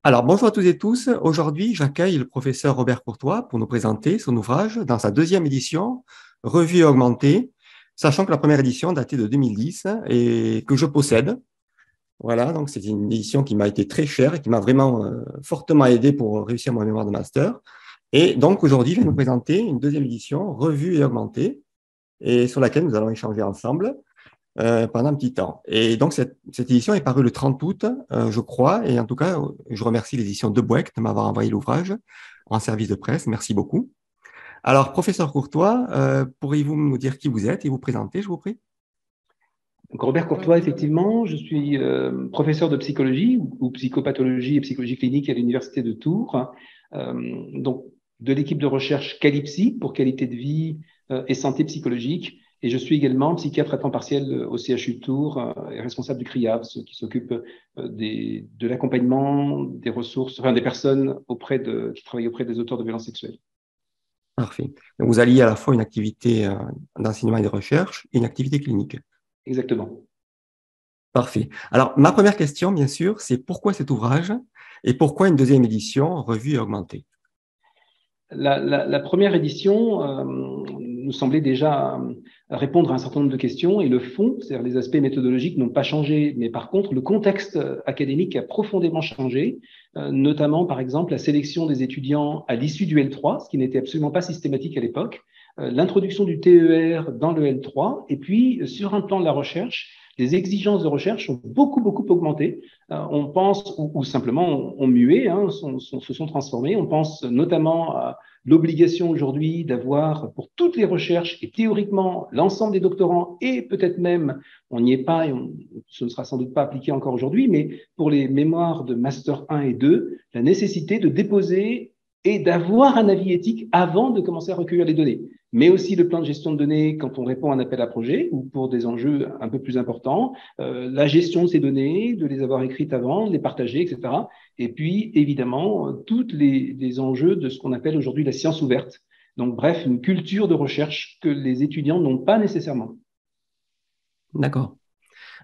Alors, bonjour à tous et tous. Aujourd'hui, j'accueille le professeur Robert Courtois pour nous présenter son ouvrage dans sa deuxième édition, Revue et augmentée, sachant que la première édition datait de 2010 et que je possède. Voilà, donc c'est une édition qui m'a été très chère et qui m'a vraiment fortement aidé pour réussir mon mémoire de master. Et donc, aujourd'hui, je vais nous présenter une deuxième édition, Revue et augmentée, et sur laquelle nous allons échanger ensemble pendant un petit temps. Et donc, cette édition est parue le 30 août, je crois. Et en tout cas, je remercie l'édition de Boeck de m'avoir envoyé l'ouvrage en service de presse. Merci beaucoup. Alors, professeur Courtois, pourriez-vous nous dire qui vous êtes et vous présenter, je vous prie? Donc, Robert Courtois, effectivement, je suis professeur de psychologie ou psychopathologie et psychologie clinique à l'Université de Tours, donc de l'équipe de recherche Calypsy pour qualité de vie et santé psychologique. Et je suis également psychiatre à temps partiel au CHU de Tours et responsable du CRIAVS qui s'occupe de l'accompagnement des ressources, enfin des personnes qui travaillent auprès des auteurs de violences sexuelles. Parfait. Donc, vous alliez à la fois une activité d'enseignement et de recherche et une activité clinique. Exactement. Parfait. Alors, ma première question, bien sûr, c'est pourquoi cet ouvrage et pourquoi une deuxième édition, revue et augmentée? La première édition nous semblait déjà répondre à un certain nombre de questions et le fond, c'est-à-dire les aspects méthodologiques, n'ont pas changé. Mais par contre, le contexte académique a profondément changé, notamment, par exemple, la sélection des étudiants à l'issue du L3, ce qui n'était absolument pas systématique à l'époque, l'introduction du TER dans le L3, et puis, sur un plan de la recherche, les exigences de recherche ont beaucoup augmenté. On pense, ou simplement ont mué, se sont transformés. On pense notamment à l'obligation aujourd'hui d'avoir pour toutes les recherches et théoriquement l'ensemble des doctorants et peut-être même, on n'y est pas et ce ne sera sans doute pas appliqué encore aujourd'hui, mais pour les mémoires de Master 1 et 2, la nécessité de déposer et d'avoir un avis éthique avant de commencer à recueillir les données, mais aussi le plan de gestion de données quand on répond à un appel à projet ou pour des enjeux un peu plus importants, la gestion de ces données, de les avoir écrites avant, de les partager, etc. Et puis, évidemment, tous les enjeux de ce qu'on appelle aujourd'hui la science ouverte. Donc, bref, une culture de recherche que les étudiants n'ont pas nécessairement. D'accord.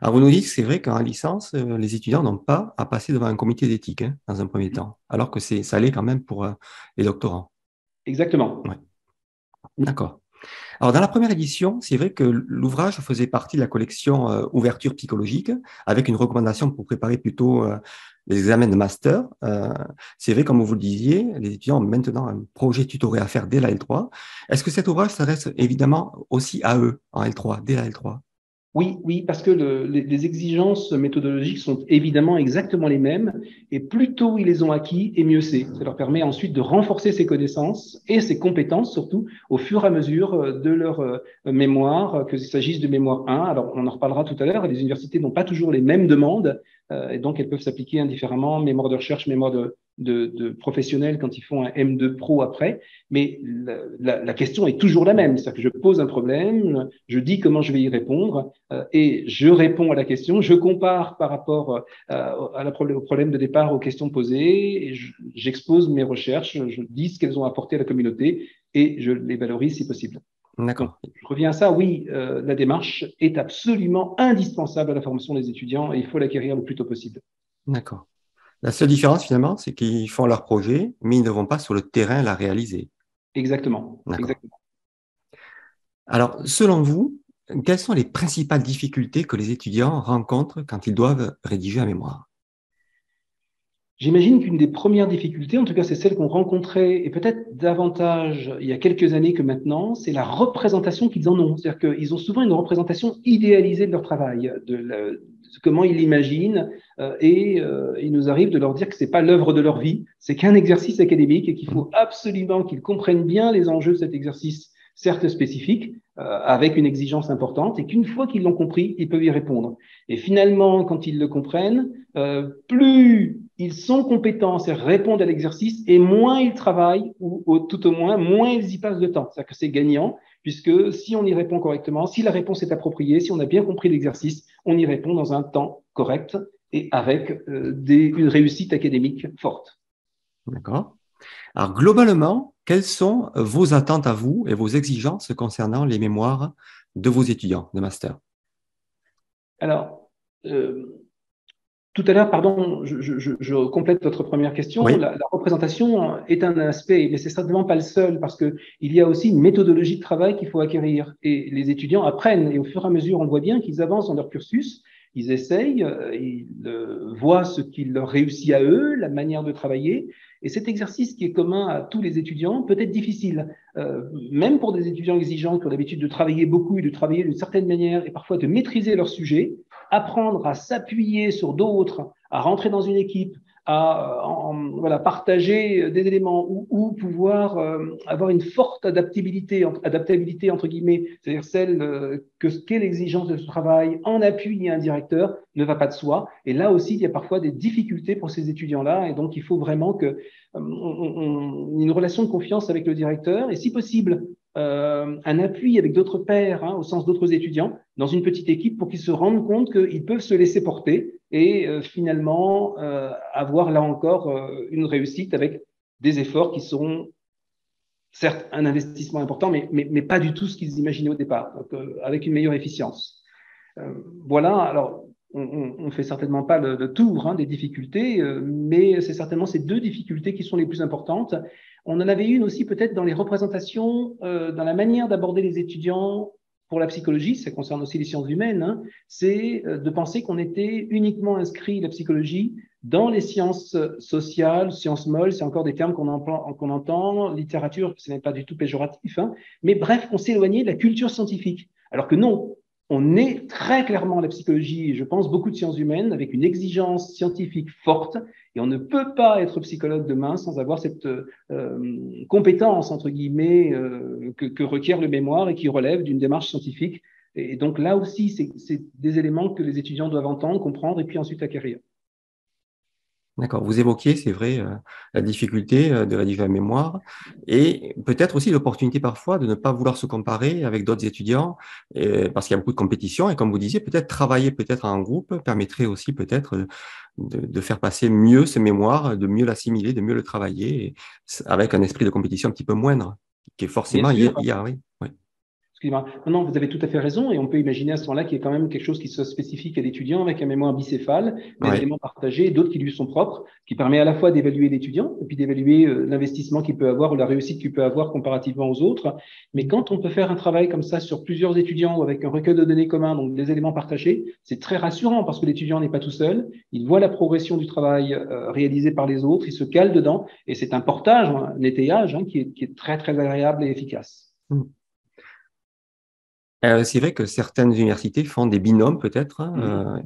Alors, vous nous dites que c'est vrai qu'en licence, les étudiants n'ont pas à passer devant un comité d'éthique dans un premier temps, alors que ça l'est quand même pour les doctorants. Exactement. Ouais. D'accord. Alors, dans la première édition, c'est vrai que l'ouvrage faisait partie de la collection Ouverture psychologique, avec une recommandation pour préparer plutôt les examens de master. C'est vrai, comme vous le disiez, les étudiants ont maintenant un projet tutoré à faire dès la L3. Est-ce que cet ouvrage s'adresse évidemment aussi à eux en L3, dès la L3? Oui, parce que les exigences méthodologiques sont évidemment exactement les mêmes, et plus tôt ils les ont acquis, et mieux c'est. Ça leur permet ensuite de renforcer ses connaissances et ses compétences, surtout au fur et à mesure de leur mémoire, qu'il s'agisse de mémoire 1. Alors, on en reparlera tout à l'heure, les universités n'ont pas toujours les mêmes demandes, et donc elles peuvent s'appliquer indifféremment, mémoire de recherche, mémoire de professionnels quand ils font un M2 Pro après. Mais la question est toujours la même, c'est-à-dire que je pose un problème, je dis comment je vais y répondre, et je réponds à la question, je compare par rapport au problème de départ aux questions posées, et j'expose mes recherches, je dis ce qu'elles ont apporté à la communauté et je les valorise si possible. Donc, D'accord, je reviens à ça, oui, la démarche est absolument indispensable à la formation des étudiants et il faut l'acquérir le plus tôt possible. d'accord. La seule différence finalement, c'est qu'ils font leur projet, mais ils ne vont pas sur le terrain la réaliser. Exactement, D'accord. exactement. Alors, selon vous, quelles sont les principales difficultés que les étudiants rencontrent quand ils doivent rédiger un mémoire? J'imagine qu'une des premières difficultés, en tout cas c'est celle qu'on rencontrait, et peut-être davantage il y a quelques années que maintenant, c'est la représentation qu'ils en ont. C'est-à-dire qu'ils ont souvent une représentation idéalisée de leur travail, de comment ils l'imaginent, il nous arrive de leur dire que c'est pas l'œuvre de leur vie, c'est qu'un exercice académique et qu'il faut absolument qu'ils comprennent bien les enjeux de cet exercice, certes spécifique, avec une exigence importante, et qu'une fois qu'ils l'ont compris, ils peuvent y répondre. Et finalement, quand ils le comprennent, plus ils sont compétents, c'est répondre à l'exercice, et moins ils travaillent, ou tout au moins, moins ils y passent de temps. C'est-à-dire que c'est gagnant, puisque si on y répond correctement, si la réponse est appropriée, si on a bien compris l'exercice, on y répond dans un temps correct et avec une réussite académique forte. D'accord. Alors, globalement, quelles sont vos attentes à vous et vos exigences concernant les mémoires de vos étudiants de master? Alors, Tout à l'heure, pardon, je complète votre première question. Oui, La représentation est un aspect, mais c'est certainement pas le seul, parce que il y a aussi une méthodologie de travail qu'il faut acquérir. Et les étudiants apprennent, et au fur et à mesure, on voit bien qu'ils avancent dans leur cursus, ils essayent, ils voient ce qui leur réussit à eux, la manière de travailler. Et cet exercice qui est commun à tous les étudiants peut être difficile, même pour des étudiants exigeants qui ont l'habitude de travailler beaucoup et de travailler d'une certaine manière et parfois de maîtriser leur sujet. Apprendre à s'appuyer sur d'autres, à rentrer dans une équipe, à voilà, partager des éléments ou pouvoir avoir une forte adaptabilité entre guillemets, c'est-à-dire celle qu'est l'exigence de ce travail en appui à un directeur, ne va pas de soi. Et là aussi, il y a parfois des difficultés pour ces étudiants-là. Et donc, il faut vraiment que une relation de confiance avec le directeur et si possible, un appui avec d'autres pairs, au sens d'autres étudiants, dans une petite équipe pour qu'ils se rendent compte qu'ils peuvent se laisser porter et finalement avoir là encore une réussite avec des efforts qui seront certes un investissement important, mais pas du tout ce qu'ils imaginaient au départ, donc, avec une meilleure efficience. Voilà, alors on ne fait certainement pas le tour des difficultés, mais c'est certainement ces deux difficultés qui sont les plus importantes. On en avait une aussi peut-être dans les représentations, dans la manière d'aborder les étudiants pour la psychologie, ça concerne aussi les sciences humaines, c'est de penser qu'on était uniquement inscrit, la psychologie, dans les sciences sociales, sciences molles, c'est encore des termes qu'on entend, littérature, ce n'est pas du tout péjoratif, mais bref, on s'éloignait de la culture scientifique. Alors que non, on est très clairement la psychologie, et je pense beaucoup de sciences humaines, avec une exigence scientifique forte, et on ne peut pas être psychologue demain sans avoir cette compétence, entre guillemets, que requiert le mémoire et qui relève d'une démarche scientifique. Et donc là aussi, c'est des éléments que les étudiants doivent entendre, comprendre et puis ensuite acquérir. d'accord. Vous évoquiez, c'est vrai, la difficulté de rédiger la mémoire et peut-être aussi l'opportunité parfois de ne pas vouloir se comparer avec d'autres étudiants parce qu'il y a beaucoup de compétition et comme vous disiez, peut-être travailler peut-être en groupe permettrait aussi peut-être de faire passer mieux ce mémoire, de mieux l'assimiler, de mieux le travailler avec un esprit de compétition un petit peu moindre, qui est Bien forcément, sûr. oui. Oui. Excusez-moi. Non, vous avez tout à fait raison, et on peut imaginer à ce moment-là qu'il y ait quand même quelque chose qui soit spécifique à l'étudiant, avec un mémoire bicéphale, des Ouais. éléments partagés, et d'autres qui lui sont propres, qui permet à la fois d'évaluer l'étudiant, et puis d'évaluer l'investissement qu'il peut avoir ou la réussite qu'il peut avoir comparativement aux autres. Mais quand on peut faire un travail comme ça sur plusieurs étudiants ou avec un recueil de données commun, donc des éléments partagés, c'est très rassurant parce que l'étudiant n'est pas tout seul, il voit la progression du travail réalisé par les autres, il se cale dedans, et c'est un portage, un étayage qui est très, très agréable et efficace. Mm. C'est vrai que certaines universités font des binômes peut-être.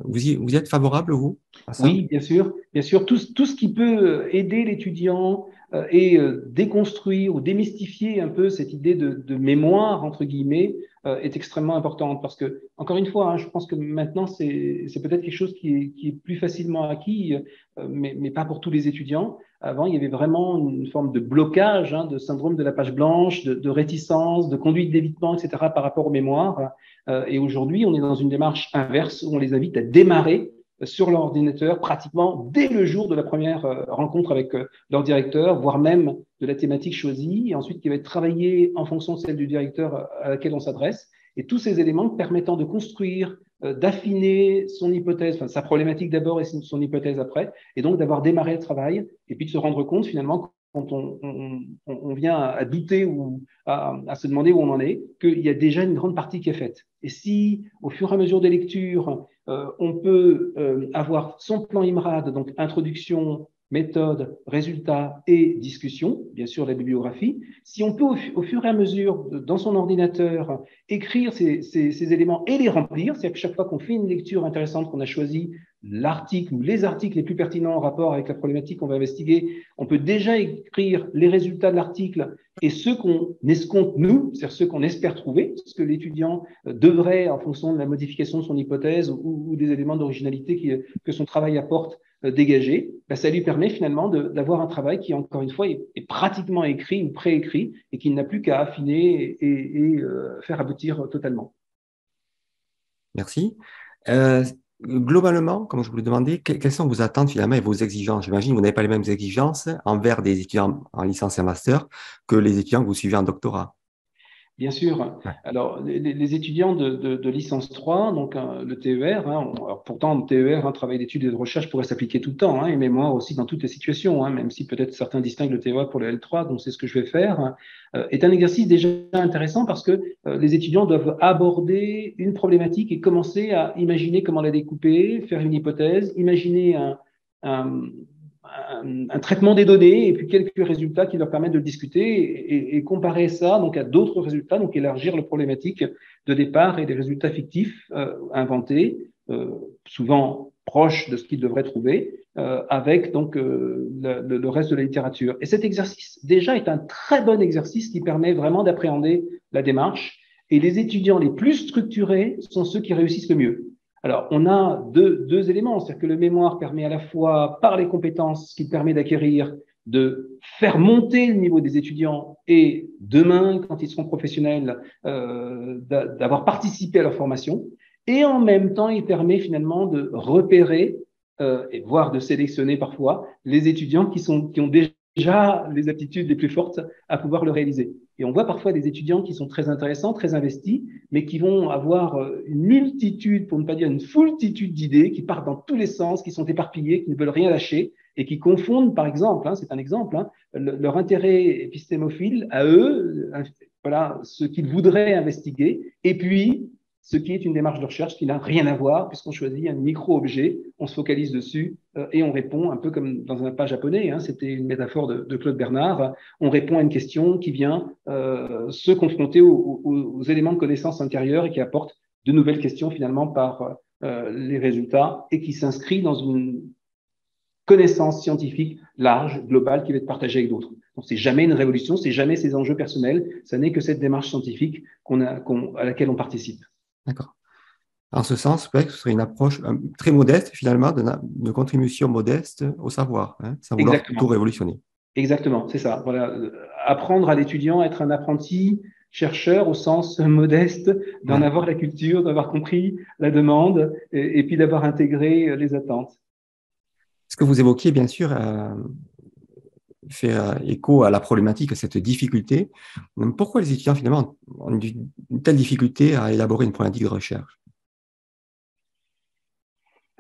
Vous y êtes favorable, vous, à ça? Oui, bien sûr. Bien sûr, tout ce qui peut aider l'étudiant et déconstruire ou démystifier un peu cette idée de mémoire, entre guillemets, est extrêmement importante. Parce que, encore une fois, je pense que maintenant, c'est peut-être quelque chose qui est plus facilement acquis, mais pas pour tous les étudiants. Avant, il y avait vraiment une forme de blocage, de syndrome de la page blanche, de réticence, de conduite d'évitement, etc., par rapport aux mémoires. Et aujourd'hui, on est dans une démarche inverse où on les invite à démarrer sur l'ordinateur pratiquement dès le jour de la première rencontre avec leur directeur, voire même de la thématique choisie, et ensuite qui va être travaillée en fonction de celle du directeur à laquelle on s'adresse. Et tous ces éléments permettant de construire, d'affiner son hypothèse, enfin, sa problématique d'abord et son hypothèse après, et donc d'avoir démarré le travail, et puis de se rendre compte finalement quand on vient à douter ou à se demander où on en est, qu'il y a déjà une grande partie qui est faite. Et si, au fur et à mesure des lectures, on peut avoir son plan IMRAD, donc introduction, méthode, résultat et discussion, bien sûr la bibliographie. Si on peut au fur et à mesure dans son ordinateur écrire ces éléments et les remplir, c'est-à-dire que chaque fois qu'on fait une lecture intéressante, qu'on a choisi l'article ou les articles les plus pertinents en rapport avec la problématique qu'on va investiguer, on peut déjà écrire les résultats de l'article et ceux qu'on escompte nous, c'est-à-dire ceux qu'on espère trouver, ce que l'étudiant devrait, en fonction de la modification de son hypothèse ou des éléments d'originalité que son travail apporte, dégager, ça lui permet finalement d'avoir un travail qui, encore une fois, est pratiquement écrit ou préécrit et qu'il n'a plus qu'à affiner et faire aboutir totalement. Merci. Globalement, comme je vous l'ai demandé, quelles sont vos attentes finalement et vos exigences? J'imagine que vous n'avez pas les mêmes exigences envers des étudiants en licence et en master que les étudiants que vous suivez en doctorat. Bien sûr. Ouais. Alors, les étudiants de licence 3, donc le TER, alors pourtant le TER, travail d'études et de recherche, pourrait s'appliquer tout le temps, et mémoire aussi dans toutes les situations, même si peut-être certains distinguent le TER pour le L3, donc c'est ce que je vais faire, est un exercice déjà intéressant parce que les étudiants doivent aborder une problématique et commencer à imaginer comment la découper, faire une hypothèse, imaginer un, un traitement des données et puis quelques résultats qui leur permettent de discuter et comparer ça donc à d'autres résultats, donc élargir la problématique de départ et des résultats fictifs inventés, souvent proches de ce qu'ils devraient trouver, avec donc le reste de la littérature. Et cet exercice déjà est un très bon exercice qui permet vraiment d'appréhender la démarche. Et les étudiants les plus structurés sont ceux qui réussissent le mieux. Alors, on a deux éléments, c'est-à-dire que le mémoire permet à la fois, par les compétences qu'il permet d'acquérir, de faire monter le niveau des étudiants et demain, quand ils seront professionnels, d'avoir participé à leur formation. Et en même temps, il permet finalement de repérer et voire de sélectionner parfois les étudiants qui ont déjà les aptitudes les plus fortes à pouvoir le réaliser. Et on voit parfois des étudiants qui sont très intéressants, très investis, mais qui vont avoir une multitude, pour ne pas dire une foultitude d'idées, qui partent dans tous les sens, qui sont éparpillées, qui ne veulent rien lâcher, et qui confondent, par exemple, c'est un exemple, leur intérêt épistémophile à eux, voilà, ce qu'ils voudraient investiguer, et puis ce qui est une démarche de recherche qui n'a rien à voir, puisqu'on choisit un micro-objet, on se focalise dessus et on répond un peu comme dans un pas japonais, c'était une métaphore de Claude Bernard, on répond à une question qui vient se confronter aux éléments de connaissance intérieure et qui apporte de nouvelles questions finalement par les résultats et qui s'inscrit dans une connaissance scientifique large, globale, qui va être partagée avec d'autres. Donc, c'est jamais une révolution, c'est jamais ses enjeux personnels, ça n'est que cette démarche scientifique à laquelle on participe. D'accord. En ce sens, peut-être que ce serait une approche très modeste, finalement, de contribution modeste au savoir, sans vouloir tout Exactement. révolutionner. Exactement, c'est ça. Voilà. Apprendre à l'étudiant à être un apprenti chercheur au sens modeste, d'en Ouais. avoir la culture, d'avoir compris la demande et puis d'avoir intégré les attentes. Ce que vous évoquiez, bien sûr, fait écho à la problématique, à cette difficulté. Pourquoi les étudiants, finalement, ont une telle difficulté à élaborer une problématique de recherche?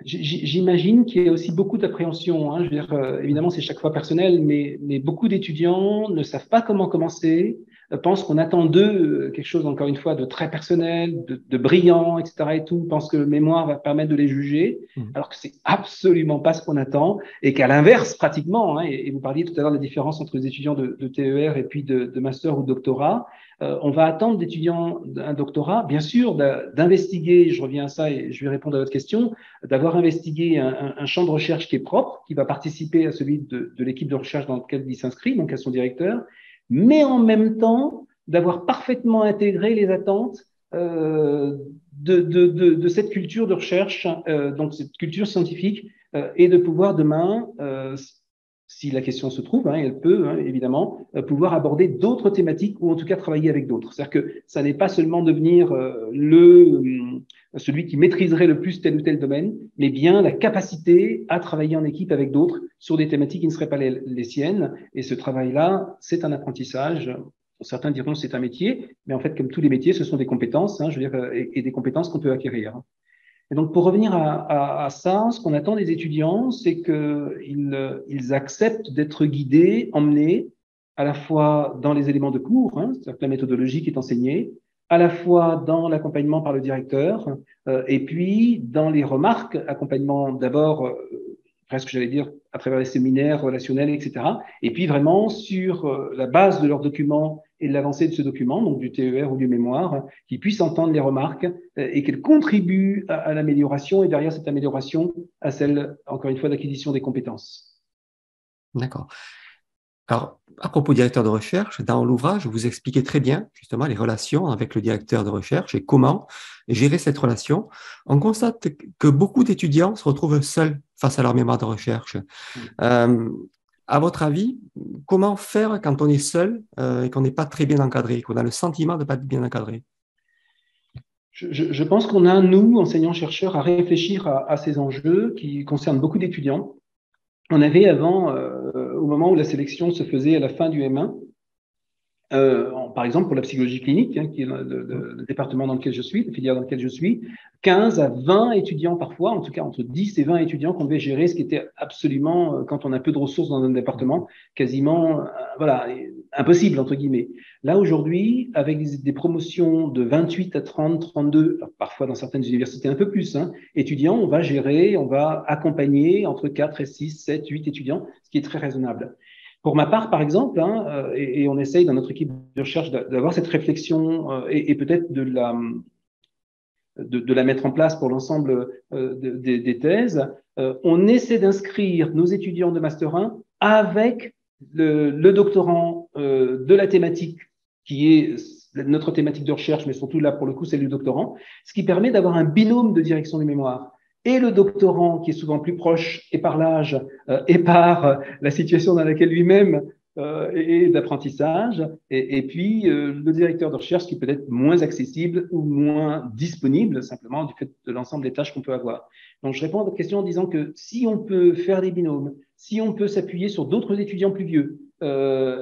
J'imagine qu'il y a aussi beaucoup d'appréhension. Je veux dire, évidemment, c'est chaque fois personnel, mais beaucoup d'étudiants ne savent pas comment commencer, pensent qu'on attend d'eux quelque chose, encore une fois, de très personnel, de brillant, etc. et tout, pensent que le mémoire va permettre de les juger, alors que c'est absolument pas ce qu'on attend, et qu'à l'inverse, pratiquement, et vous parliez tout à l'heure de la différence entre les étudiants de TER et puis de master ou de doctorat, on va attendre d'étudiants un doctorat, bien sûr, d'investiguer, je reviens à ça et je vais répondre à votre question, d'avoir investigué un champ de recherche qui est propre, qui va participer à celui de l'équipe de recherche dans laquelle il s'inscrit, donc à son directeur, mais en même temps d'avoir parfaitement intégré les attentes de cette culture de recherche, donc cette culture scientifique, et de pouvoir demain, si la question se trouve, et elle peut évidemment, pouvoir aborder d'autres thématiques ou en tout cas travailler avec d'autres. C'est-à-dire que ça n'est pas seulement devenir celui qui maîtriserait le plus tel ou tel domaine, mais bien la capacité à travailler en équipe avec d'autres sur des thématiques qui ne seraient pas les siennes. Et ce travail-là, c'est un apprentissage. Certains diront que c'est un métier, mais en fait, comme tous les métiers, ce sont des compétences, je veux dire, et des compétences qu'on peut acquérir. Et donc, pour revenir à ça, ce qu'on attend des étudiants, c'est qu'ils acceptent d'être guidés, emmenés, à la fois dans les éléments de cours, c'est-à-dire que la méthodologie qui est enseignée, à la fois dans l'accompagnement par le directeur, et puis dans les remarques, accompagnement d'abord, presque j'allais dire, à travers les séminaires relationnels, etc. Et puis vraiment sur la base de leurs documents et de l'avancée de ce document, donc du TER ou du mémoire, qu'ils puissent entendre les remarques et qu'elles contribuent à l'amélioration et derrière cette amélioration à celle, encore une fois, d'acquisition des compétences. D'accord. Alors, à propos du directeur de recherche, dans l'ouvrage, vous expliquez très bien justement les relations avec le directeur de recherche et comment gérer cette relation. On constate que beaucoup d'étudiants se retrouvent seuls face à leur mémoire de recherche. À votre avis, comment faire quand on est seul et qu'on n'est pas très bien encadré, qu'on a le sentiment de ne pas être bien encadré? Je pense qu'on a, nous, enseignants-chercheurs, à réfléchir à ces enjeux qui concernent beaucoup d'étudiants. On avait avant, au moment où la sélection se faisait à la fin du M1, Par exemple, pour la psychologie clinique, hein, qui est le département dans lequel je suis, la filière dans laquelle je suis, 15 à 20 étudiants parfois, en tout cas entre 10 et 20 étudiants qu'on devait gérer, ce qui était absolument, quand on a peu de ressources dans un département, quasiment voilà, impossible, entre guillemets. Là, aujourd'hui, avec des promotions de 28 à 30, 32, parfois dans certaines universités un peu plus, hein, étudiants, on va gérer, on va accompagner entre 4 et 6, 7, 8 étudiants, ce qui est très raisonnable. Pour ma part, par exemple, hein, et on essaye dans notre équipe de recherche d'avoir cette réflexion et peut-être de la mettre en place pour l'ensemble des thèses, on essaie d'inscrire nos étudiants de Master 1 avec le doctorant de la thématique qui est notre thématique de recherche, mais surtout là, pour le coup, c'est le doctorant, ce qui permet d'avoir un binôme de direction du mémoire. Et le doctorant, qui est souvent plus proche, et par l'âge, et par la situation dans laquelle lui-même et d'apprentissage, et puis le directeur de recherche qui peut être moins accessible ou moins disponible, simplement du fait de l'ensemble des tâches qu'on peut avoir. Donc, je réponds à votre question en disant que si on peut faire des binômes, si on peut s'appuyer sur d'autres étudiants plus vieux,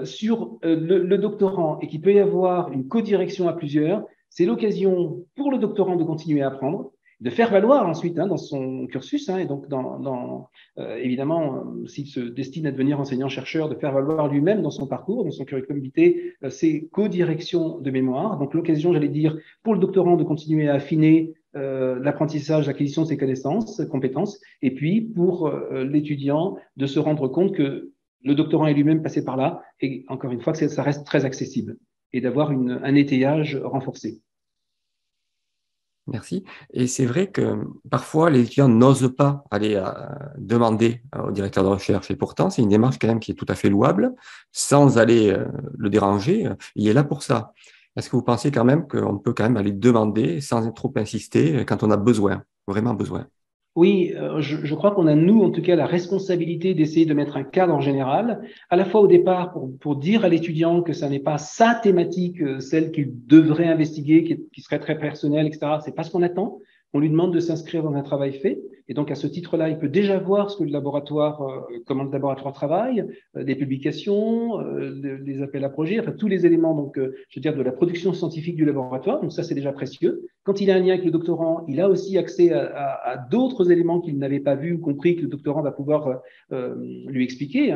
sur le doctorant, et qu'il peut y avoir une codirection à plusieurs, c'est l'occasion pour le doctorant de continuer à apprendre, de faire valoir ensuite dans son cursus, et donc évidemment, s'il se destine à devenir enseignant-chercheur, de faire valoir lui-même dans son parcours, dans son curriculum vitae, ses co-directions de mémoire. Donc l'occasion, j'allais dire, pour le doctorant de continuer à affiner l'apprentissage, l'acquisition de ses connaissances, compétences, et puis pour l'étudiant de se rendre compte que le doctorant est lui-même passé par là, et encore une fois, que ça reste très accessible, et d'avoir un étayage renforcé. Merci. Et c'est vrai que parfois, les étudiants n'osent pas aller demander au directeur de recherche. Et pourtant, c'est une démarche quand même qui est tout à fait louable, sans aller le déranger. Il est là pour ça. Est-ce que vous pensez quand même qu'on peut quand même aller demander sans trop insister quand on a besoin, vraiment besoin? Oui, je crois qu'on a, nous, en tout cas, la responsabilité d'essayer de mettre un cadre en général, à la fois au départ pour dire à l'étudiant que ça n'est pas sa thématique, celle qu'il devrait investiguer, qui serait très personnelle, etc. C'est pas ce qu'on attend. On lui demande de s'inscrire dans un travail fait. Et donc, à ce titre-là, il peut déjà voir ce que le laboratoire, comment le laboratoire travaille, des publications, les appels à projets, enfin, tous les éléments, donc, je veux dire, de la production scientifique du laboratoire. Donc, ça, c'est déjà précieux. Quand il a un lien avec le doctorant, il a aussi accès à d'autres éléments qu'il n'avait pas vus ou compris, que le doctorant va pouvoir lui expliquer,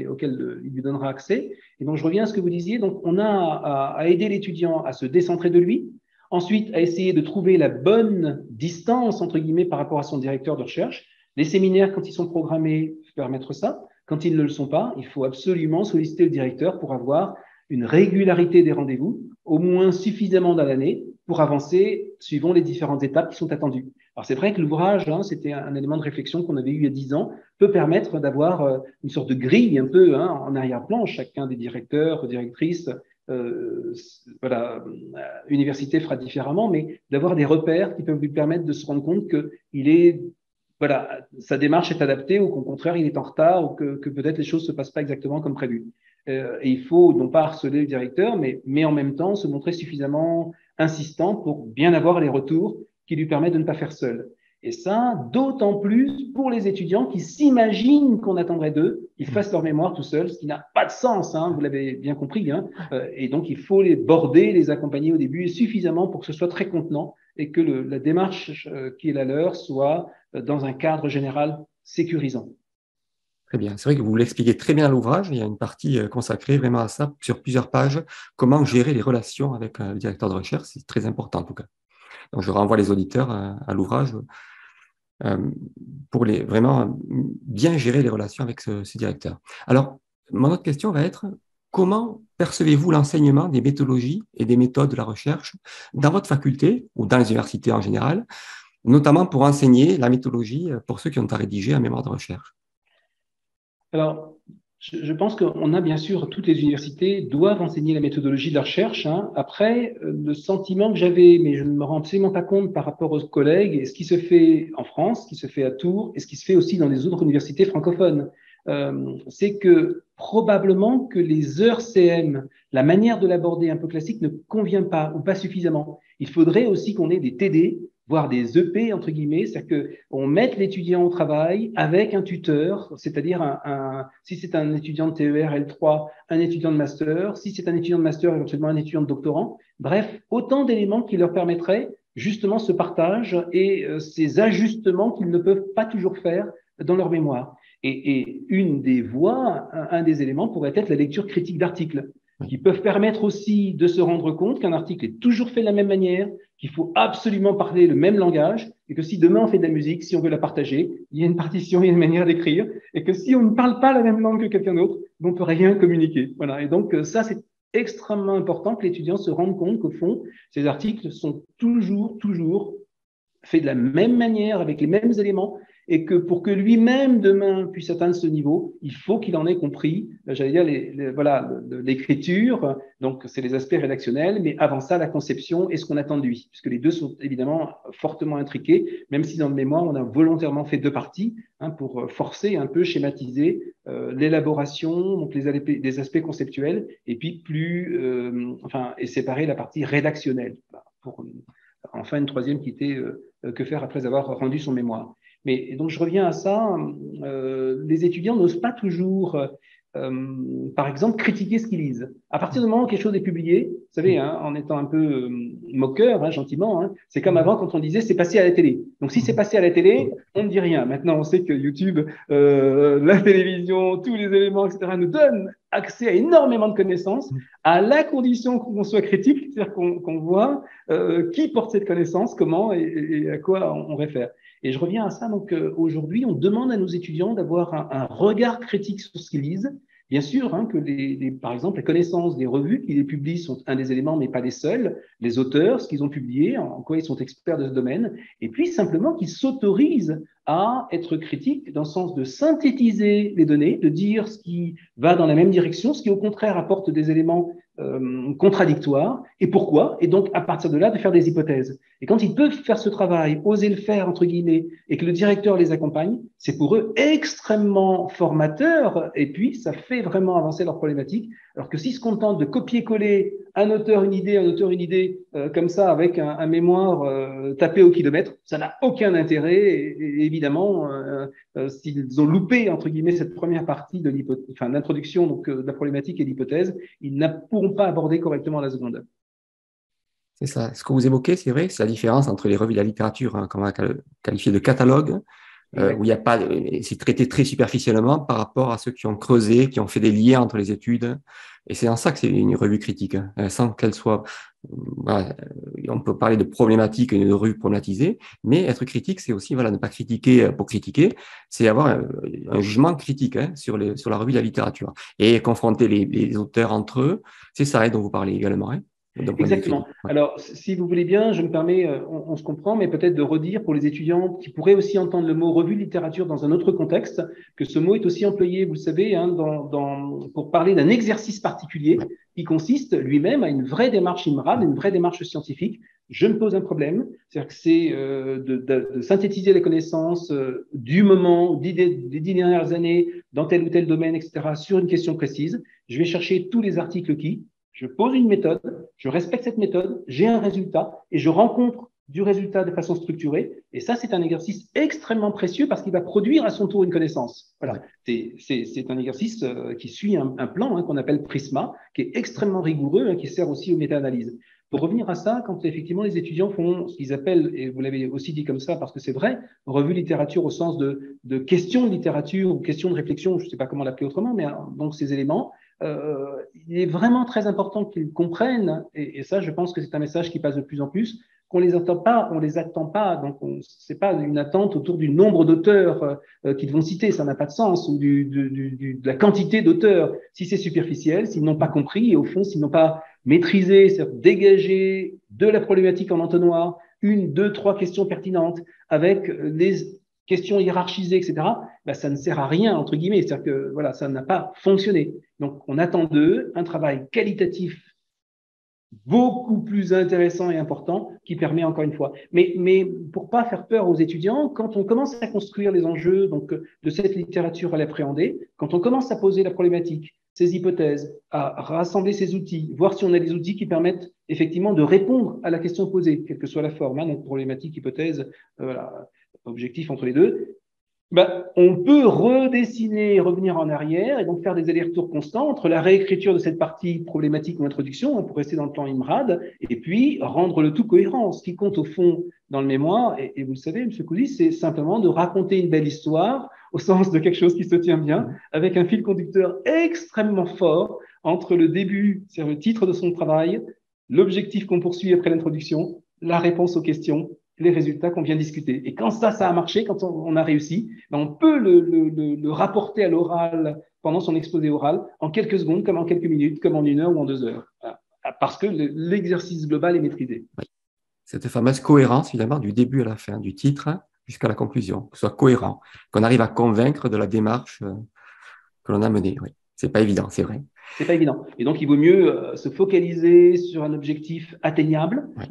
auxquels il lui donnera accès. Et donc, je reviens à ce que vous disiez. Donc, on a à aider l'étudiant à se décentrer de lui, ensuite à essayer de trouver la bonne distance, entre guillemets, par rapport à son directeur de recherche. Les séminaires, quand ils sont programmés, permettre ça. Quand ils ne le sont pas, il faut absolument solliciter le directeur pour avoir une régularité des rendez-vous, au moins suffisamment dans l'année, pour avancer suivant les différentes étapes qui sont attendues. Alors c'est vrai que l'ouvrage, c'était un élément de réflexion qu'on avait eu il y a 10 ans, peut permettre d'avoir une sorte de grille un peu en arrière-plan. Chacun des directeurs, directrices, université fera différemment, mais d'avoir des repères qui peuvent lui permettre de se rendre compte que sa démarche est adaptée ou qu'au contraire, il est en retard ou que peut-être les choses ne se passent pas exactement comme prévu. Et il faut non pas harceler le directeur, mais en même temps se montrer suffisamment insistant pour bien avoir les retours qui lui permettent de ne pas faire seul. Et ça, d'autant plus pour les étudiants qui s'imaginent qu'on attendrait d'eux, qu'ils fassent leur mémoire tout seuls, ce qui n'a pas de sens, vous l'avez bien compris. Et donc, il faut les border, les accompagner au début, et suffisamment pour que ce soit très contenant et que la démarche qui est la leur soit dans un cadre général sécurisant. Très bien. C'est vrai que vous l'expliquez très bien à l'ouvrage. Il y a une partie consacrée vraiment à ça sur plusieurs pages. Comment gérer les relations avec le directeur de recherche, c'est très important en tout cas. Donc, je renvoie les auditeurs à l'ouvrage pour vraiment bien gérer les relations avec ce directeur. Alors, mon autre question va être, comment percevez-vous l'enseignement des méthodologies et des méthodes de la recherche dans votre faculté ou dans les universités en général, notamment pour enseigner la méthodologie pour ceux qui ont à rédiger un mémoire de recherche? Alors, je pense qu'on a bien sûr, toutes les universités doivent enseigner la méthodologie de la recherche. Après, le sentiment que j'avais, mais je ne me rends absolument pas compte par rapport aux collègues, et ce qui se fait en France, ce qui se fait à Tours, et ce qui se fait aussi dans les autres universités francophones, c'est que probablement que les heures CM, la manière de l'aborder un peu classique ne convient pas ou pas suffisamment. Il faudrait aussi qu'on ait des TD voire des EP, entre guillemets, c'est-à-dire qu'on mette l'étudiant au travail avec un tuteur, c'est-à-dire si c'est un étudiant de TER L3, un étudiant de master, si c'est un étudiant de master, éventuellement un étudiant de doctorant, bref, autant d'éléments qui leur permettraient justement ce partage et ces ajustements qu'ils ne peuvent pas toujours faire dans leur mémoire. Et une des voies, un des éléments pourrait être la lecture critique d'articles, qui peuvent permettre aussi de se rendre compte qu'un article est toujours fait de la même manière, qu'il faut absolument parler le même langage, et que si demain on fait de la musique, si on veut la partager, il y a une partition, il y a une manière d'écrire, et que si on ne parle pas la même langue que quelqu'un d'autre, on ne peut rien communiquer. Voilà. Et donc ça, c'est extrêmement important que l'étudiant se rende compte qu'au fond, ces articles sont toujours faits de la même manière, avec les mêmes éléments, et que pour que lui-même demain puisse atteindre ce niveau, il faut qu'il en ait compris, j'allais dire, voilà, l'écriture, donc c'est les aspects rédactionnels, mais avant ça, la conception et ce qu'on attend de lui, puisque les deux sont évidemment fortement intriqués, même si dans le mémoire, on a volontairement fait deux parties, pour forcer un peu, schématiser l'élaboration, donc les aspects conceptuels, et puis et séparer la partie rédactionnelle, pour enfin une troisième qui était que faire après avoir rendu son mémoire. Mais donc je reviens à ça, les étudiants n'osent pas toujours, par exemple, critiquer ce qu'ils lisent. À partir du moment où quelque chose est publié, vous savez, en étant un peu moqueur, gentiment, c'est comme avant quand on disait c'est passé à la télé. Donc si c'est passé à la télé, on ne dit rien. Maintenant, on sait que YouTube, la télévision, tous les éléments, etc., nous donnent accès à énormément de connaissances, à la condition qu'on soit critique, c'est-à-dire qu'on voit qui porte cette connaissance, comment et à quoi on réfère. Et je reviens à ça, donc aujourd'hui, on demande à nos étudiants d'avoir un regard critique sur ce qu'ils lisent. Bien sûr, que par exemple, les connaissances des revues qui les publient sont un des éléments, mais pas les seuls. Les auteurs, ce qu'ils ont publié, en quoi ils sont experts de ce domaine. Et puis, simplement qu'ils s'autorisent à être critiques dans le sens de synthétiser les données, de dire ce qui va dans la même direction, ce qui au contraire apporte des éléments contradictoires, et pourquoi, et donc à partir de là de faire des hypothèses. Et quand ils peuvent faire ce travail, oser le faire entre guillemets, et que le directeur les accompagne, c'est pour eux extrêmement formateur, et puis ça fait vraiment avancer leur problématique. Alors que s'ils se contentent de copier-coller un auteur une idée, comme ça avec un mémoire tapé au kilomètre, ça n'a aucun intérêt. Et évidemment, s'ils ont loupé entre guillemets cette première partie de l'introduction donc de la problématique et l'hypothèse, ils ne pourront pas aborder correctement la seconde. C'est ça. Ce que vous évoquez, c'est vrai, c'est la différence entre les revues de la littérature, qu'on va qualifier de catalogue, où il n'y a pas, c'est traité très superficiellement par rapport à ceux qui ont creusé, qui ont fait des liens entre les études. Et c'est en ça que c'est une revue critique, sans qu'elle soit, voilà, on peut parler de problématique et de revue problématisée, mais être critique, c'est aussi, voilà, ne pas critiquer pour critiquer, c'est avoir un jugement critique, sur la revue de la littérature et confronter les auteurs entre eux. C'est ça, dont vous parlez également, Exactement. Alors, si vous voulez bien, je me permets, on se comprend, mais peut-être de redire pour les étudiants qui pourraient aussi entendre le mot revue de littérature dans un autre contexte, que ce mot est aussi employé, vous le savez, pour parler d'un exercice particulier qui consiste lui-même à une vraie démarche IMRAD, une vraie démarche scientifique. Je me pose un problème, c'est-à-dire que c'est de synthétiser les connaissances du moment, des 10 dernières années, dans tel ou tel domaine, etc., sur une question précise. Je vais chercher tous les articles je pose une méthode, je respecte cette méthode, j'ai un résultat et je rencontre du résultat de façon structurée. Et ça, c'est un exercice extrêmement précieux parce qu'il va produire à son tour une connaissance. Voilà. C'est un exercice qui suit un plan qu'on appelle Prisma, qui est extrêmement rigoureux, qui sert aussi aux méta-analyses. Pour revenir à ça, quand effectivement les étudiants font ce qu'ils appellent, et vous l'avez aussi dit comme ça parce que c'est vrai, revue littérature au sens de questions de littérature ou questions de réflexion, je ne sais pas comment l'appeler autrement, mais donc ces éléments, il est vraiment très important qu'ils comprennent, et ça, je pense que c'est un message qui passe de plus en plus, qu'on les attend pas, donc c'est pas une attente autour du nombre d'auteurs qu'ils vont citer, ça n'a pas de sens, ou de la quantité d'auteurs, si c'est superficiel, s'ils n'ont pas compris, et au fond, s'ils n'ont pas maîtrisé, c'est-à-dire dégagé de la problématique en entonnoir, une, deux, trois questions pertinentes, avec les questions hiérarchisées, etc., ça ne sert à rien, entre guillemets. C'est-à-dire que voilà, ça n'a pas fonctionné. Donc, on attend d'eux un travail qualitatif beaucoup plus intéressant et important qui permet encore une fois. Mais pour pas faire peur aux étudiants, quand on commence à construire les enjeux donc, de cette littérature à l'appréhender, quand on commence à poser la problématique, ses hypothèses, à rassembler ses outils, voir si on a des outils qui permettent effectivement de répondre à la question posée, quelle que soit la forme, hein, donc problématique, hypothèse, voilà, objectif entre les deux. Ben, on peut redessiner, revenir en arrière et donc faire des allers-retours constants entre la réécriture de cette partie problématique ou introduction, hein, pour rester dans le plan IMRAD, et puis rendre le tout cohérent. Ce qui compte au fond dans le mémoire, et vous le savez, M. Cousy, c'est simplement de raconter une belle histoire au sens de quelque chose qui se tient bien, avec un fil conducteur extrêmement fort entre le début, c'est-à-dire le titre de son travail, l'objectif qu'on poursuit après l'introduction, la réponse aux questions, les résultats qu'on vient discuter. Et quand ça a marché, quand on a réussi, ben on peut le rapporter à l'oral pendant son exposé oral en quelques secondes, comme en quelques minutes, comme en 1 heure ou en 2 heures. Voilà. Parce que l'exercice global est maîtrisé. Oui. Cette fameuse cohérence, finalement, du début à la fin, du titre jusqu'à la conclusion, que ce soit cohérent, qu'on arrive à convaincre de la démarche que l'on a menée. Oui. C'est pas évident, c'est vrai. C'est pas évident. Et donc, il vaut mieux se focaliser sur un objectif atteignable. Oui.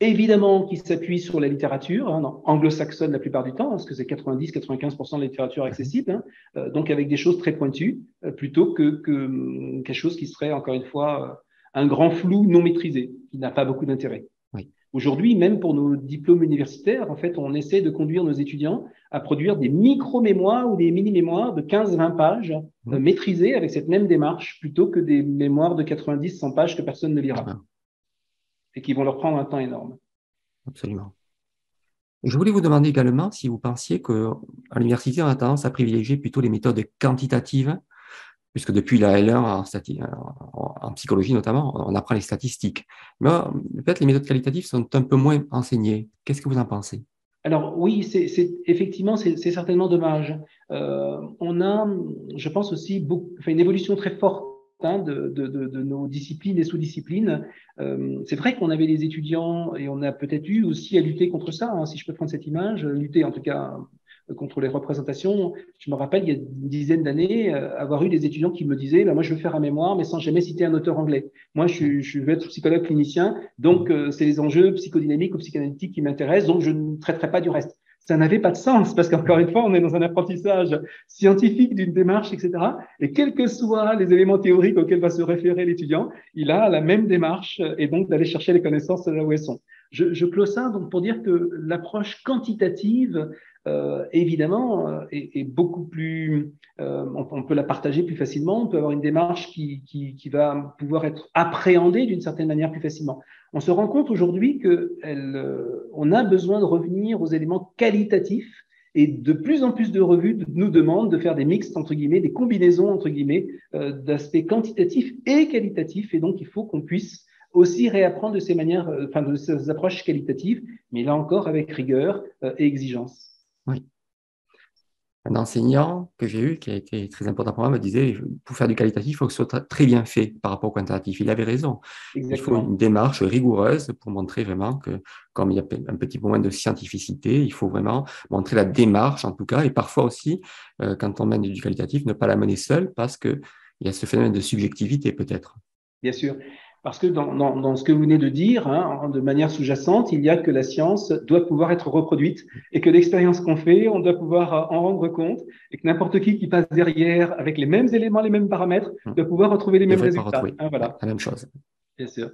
Évidemment, qui s'appuie sur la littérature, hein, anglo-saxonne la plupart du temps, parce que c'est 90-95% de la littérature accessible, hein, donc avec des choses très pointues, plutôt que quelque chose qui serait, encore une fois, un grand flou non maîtrisé, qui n'a pas beaucoup d'intérêt. Oui. Aujourd'hui, même pour nos diplômes universitaires, en fait, on essaie de conduire nos étudiants à produire des micro-mémoires ou des mini-mémoires de 15-20 pages maîtrisées avec cette même démarche, plutôt que des mémoires de 90-100 pages que personne ne lira. Et qui vont leur prendre un temps énorme. Absolument. Je voulais vous demander également si vous pensiez qu'à l'université, on a tendance à privilégier plutôt les méthodes quantitatives, puisque depuis la L1 en psychologie notamment, on apprend les statistiques. Mais peut-être les méthodes qualitatives sont un peu moins enseignées. Qu'est-ce que vous en pensez? Alors oui, effectivement, c'est certainement dommage. On a, je pense aussi, une évolution très forte de nos disciplines et sous-disciplines. C'est vrai qu'on avait des étudiants et on a peut-être eu aussi à lutter contre ça, hein, si je peux prendre cette image, lutter en tout cas contre les représentations. Je me rappelle, il y a une dizaine d'années, avoir eu des étudiants qui me disaient moi, je veux faire un mémoire, mais sans jamais citer un auteur anglais. Moi, je veux être psychologue clinicien, donc c'est les enjeux psychodynamiques ou psychanalytiques qui m'intéressent, donc je ne traiterai pas du reste. Ça n'avait pas de sens parce qu'encore une fois, on est dans un apprentissage scientifique d'une démarche, etc. Et quels que soient les éléments théoriques auxquels va se référer l'étudiant, il a la même démarche et donc d'aller chercher les connaissances là où elles sont. Je close ça donc pour dire que l'approche quantitative, évidemment, est beaucoup plus, on peut la partager plus facilement, on peut avoir une démarche qui va pouvoir être appréhendée d'une certaine manière plus facilement. On se rend compte aujourd'hui qu'on a besoin de revenir aux éléments qualitatifs et de plus en plus de revues nous demandent de faire des mixtes, entre guillemets, des combinaisons, entre guillemets, d'aspects quantitatifs et qualitatifs. Et donc, il faut qu'on puisse aussi réapprendre de ces manières, de ces approches qualitatives, mais là encore avec rigueur et exigence. Oui. Un enseignant que j'ai eu, qui a été très important pour moi, me disait, pour faire du qualitatif, il faut que ce soit très bien fait par rapport au quantitatif. Il avait raison. Exactement. Il faut une démarche rigoureuse pour montrer vraiment que, comme il y a un petit moment de scientificité, il faut vraiment montrer la démarche, en tout cas, et parfois aussi, quand on mène du qualitatif, ne pas la mener seule, parce qu'il y a ce phénomène de subjectivité, peut-être. Bien sûr. Parce que dans ce que vous venez de dire, hein, de manière sous-jacente, il y a que la science doit pouvoir être reproduite et que l'expérience qu'on fait, on doit pouvoir en rendre compte et que n'importe qui passe derrière avec les mêmes éléments, les mêmes paramètres, doit pouvoir retrouver les mêmes résultats. Hein, voilà. La même chose. Bien sûr.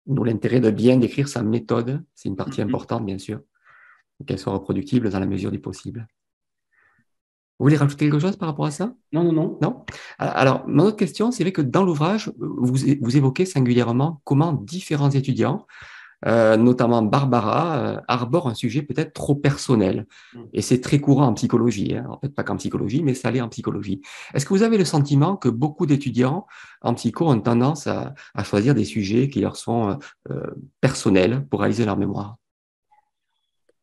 D'où l'intérêt de bien décrire sa méthode, c'est une partie importante, bien sûr, qu'elle soit reproductible dans la mesure du possible. Vous voulez rajouter quelque chose par rapport à ça? Non. Non? Alors, mon autre question, c'est vrai que dans l'ouvrage, vous évoquez singulièrement comment différents étudiants, notamment Barbara, arborent un sujet peut-être trop personnel. Et c'est très courant en psychologie. Hein. En fait, pas qu'en psychologie, mais ça l'est en psychologie. Est-ce que vous avez le sentiment que beaucoup d'étudiants en psycho ont tendance à choisir des sujets qui leur sont personnels pour réaliser leur mémoire?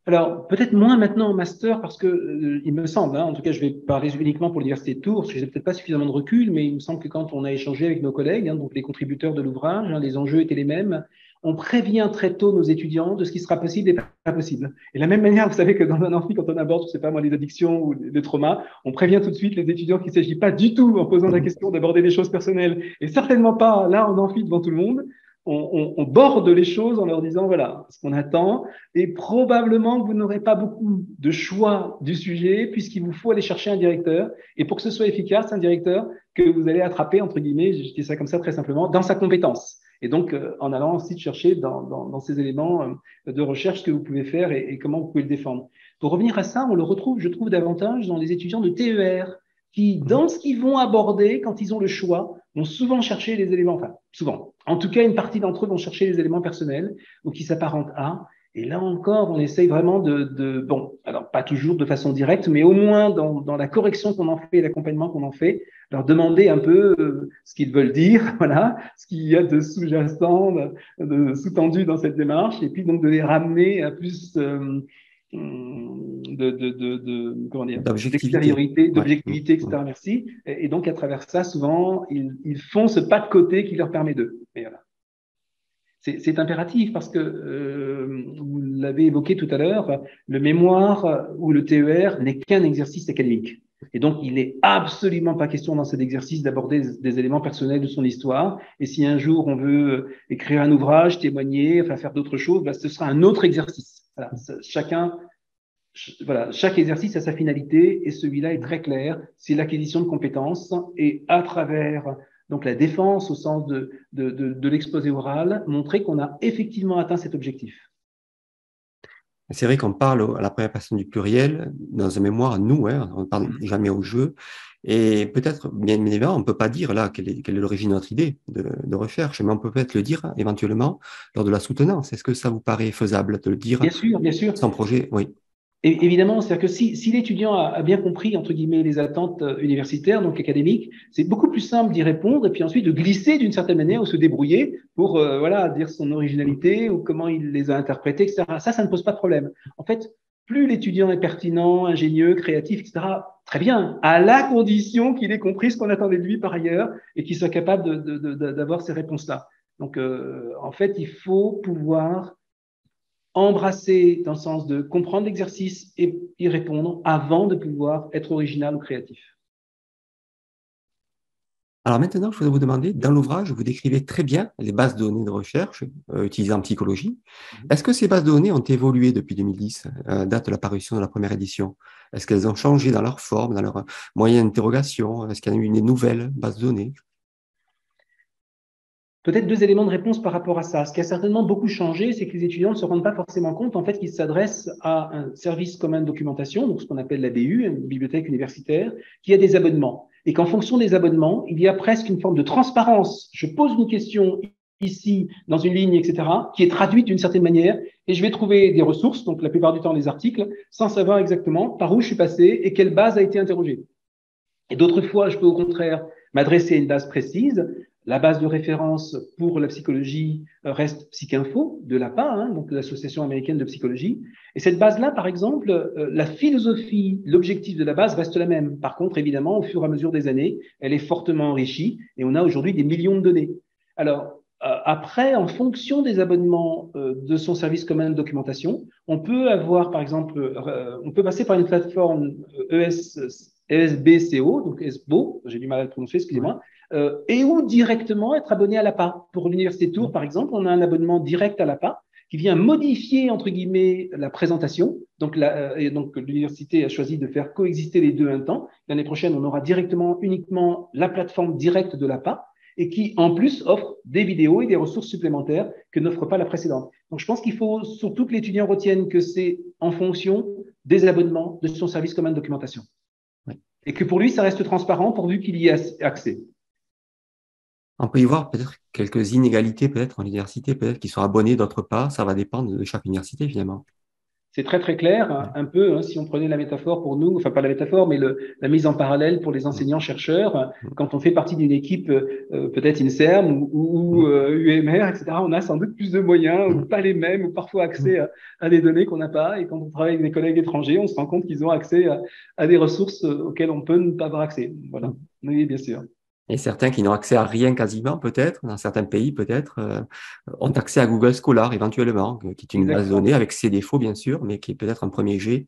Alors, peut-être moins maintenant en master parce que il me semble, hein, en tout cas, je vais parler uniquement pour l'Université de Tours, parce que j'ai peut-être pas suffisamment de recul, mais il me semble que quand on a échangé avec nos collègues, hein, donc les contributeurs de l'ouvrage, hein, les enjeux étaient les mêmes. On prévient très tôt nos étudiants de ce qui sera possible et pas possible. Et de la même manière, vous savez que dans un amphi, quand on aborde, je sais pas moi, les addictions ou les traumas, on prévient tout de suite les étudiants qu'il ne s'agit pas du tout, en posant la question, d'aborder des choses personnelles, et certainement pas là en amphi devant tout le monde. On borde les choses en leur disant voilà ce qu'on attend et probablement que vous n'aurez pas beaucoup de choix du sujet puisqu'il vous faut aller chercher un directeur et pour que ce soit efficace, un directeur, que vous allez attraper, entre guillemets, je dis ça comme ça très simplement, dans sa compétence. Et donc, en allant ensuite chercher dans ces éléments de recherche ce que vous pouvez faire et comment vous pouvez le défendre. Pour revenir à ça, on le retrouve, je trouve, davantage dans les étudiants de TER qui, dans ce qu'ils vont aborder, quand ils ont le choix, vont souvent chercher les éléments, enfin, souvent. En tout cas, une partie d'entre eux vont chercher les éléments personnels ou qui s'apparentent à. Et là encore, on essaye vraiment bon, alors pas toujours de façon directe, mais au moins dans la correction qu'on en fait, l'accompagnement qu'on en fait, leur demander un peu ce qu'ils veulent dire, voilà, ce qu'il y a de sous-jacent, de sous-tendu dans cette démarche, et puis donc de les ramener à plus comment dire, d'objectivité. d'extériorité, Ouais. d'objectivité, etc. Merci. Et donc à travers ça, souvent, ils font ce pas de côté qui leur permet d'eux. Et voilà. C'est impératif parce que, vous l'avez évoqué tout à l'heure, le mémoire ou le TER n'est qu'un exercice académique. Et donc, il n'est absolument pas question dans cet exercice d'aborder des éléments personnels de son histoire. Et si un jour on veut écrire un ouvrage, témoigner, enfin faire d'autres choses, bah, ce sera un autre exercice. Voilà, chaque exercice a sa finalité et celui-là est très clair. C'est l'acquisition de compétences et à travers donc la défense au sens de l'exposé oral, montrer qu'on a effectivement atteint cet objectif. C'est vrai qu'on parle à la première personne du pluriel dans un mémoire, nous, hein, on ne parle jamais au jeu. Et peut-être, bien évidemment, on ne peut pas dire là quelle est l'origine de notre idée de recherche, mais on peut peut-être le dire éventuellement lors de la soutenance. Est-ce que ça vous paraît faisable de le dire Bien sûr, bien sûr. sans projet? Oui. Et évidemment, c'est-à-dire que si l'étudiant a bien compris, entre guillemets, les attentes universitaires, donc académiques, c'est beaucoup plus simple d'y répondre et puis ensuite de glisser d'une certaine manière ou se débrouiller pour voilà, dire son originalité ou comment il les a interprétés, etc. Ça ne pose pas de problème. En fait, plus l'étudiant est pertinent, ingénieux, créatif, etc., très bien, à la condition qu'il ait compris ce qu'on attendait de lui par ailleurs et qu'il soit capable d'avoir ces réponses-là. Donc, en fait, il faut pouvoir embrasser dans le sens de comprendre l'exercice et y répondre avant de pouvoir être original ou créatif. Alors maintenant, je voudrais vous demander, dans l'ouvrage, vous décrivez très bien les bases de données de recherche utilisées en psychologie. Est-ce que ces bases de données ont évolué depuis 2010, date de la parution de la première édition? Est-ce qu'elles ont changé dans leur forme, dans leur moyen d'interrogation? Est-ce qu'il y a eu une nouvelle base de données? Peut-être deux éléments de réponse par rapport à ça. Ce qui a certainement beaucoup changé, c'est que les étudiants ne se rendent pas forcément compte en fait qu'ils s'adressent à un service commun de documentation, donc ce qu'on appelle la BU, une bibliothèque universitaire, qui a des abonnements. Et qu'en fonction des abonnements, il y a presque une forme de transparence. Je pose une question ici, dans une ligne, etc., qui est traduite d'une certaine manière, et je vais trouver des ressources, donc la plupart du temps des articles, sans savoir exactement par où je suis passé et quelle base a été interrogée. Et d'autres fois, je peux au contraire m'adresser à une base précise. La base de référence pour la psychologie reste PsycInfo de l'APA, hein, donc l'Association américaine de psychologie. Et cette base-là, par exemple, la philosophie, l'objectif de la base reste la même. Par contre, évidemment, au fur et à mesure des années, elle est fortement enrichie et on a aujourd'hui des millions de données. Alors, après, en fonction des abonnements de son service commun de documentation, on peut avoir, par exemple, on peut passer par une plateforme ESBCO, donc ESBO, j'ai du mal à le prononcer, excusez-moi, et ou directement être abonné à l'APA. Pour l'Université de Tours, par exemple, on a un abonnement direct à l'APA qui vient modifier, entre guillemets, la présentation. Donc, donc l'université a choisi de faire coexister les deux un temps. L'année prochaine, on aura directement, uniquement la plateforme directe de l'APA et qui, en plus, offre des vidéos et des ressources supplémentaires que n'offre pas la précédente. Donc, je pense qu'il faut surtout que l'étudiant retienne que c'est en fonction des abonnements de son service commun de documentation. Oui. Et que pour lui, ça reste transparent pourvu qu'il y ait accès. On peut y voir peut-être quelques inégalités peut-être en université, peut-être qu'ils sont abonnés, d'autres pas. Ça va dépendre de chaque université, finalement. C'est très, très clair, un peu, hein, si on prenait la métaphore pour nous, enfin pas la métaphore, mais la mise en parallèle pour les enseignants-chercheurs, quand on fait partie d'une équipe, peut-être INSERM ou UMR, etc., on a sans doute plus de moyens, ou pas les mêmes, ou parfois accès à des données qu'on n'a pas. Et quand on travaille avec des collègues étrangers, on se rend compte qu'ils ont accès à des ressources auxquelles on peut ne pas avoir accès. Voilà, oui, bien sûr. Et certains qui n'ont accès à rien quasiment, peut-être, dans certains pays, peut-être, ont accès à Google Scholar éventuellement, qui est une base de données avec ses défauts, bien sûr, mais qui est peut-être un premier jet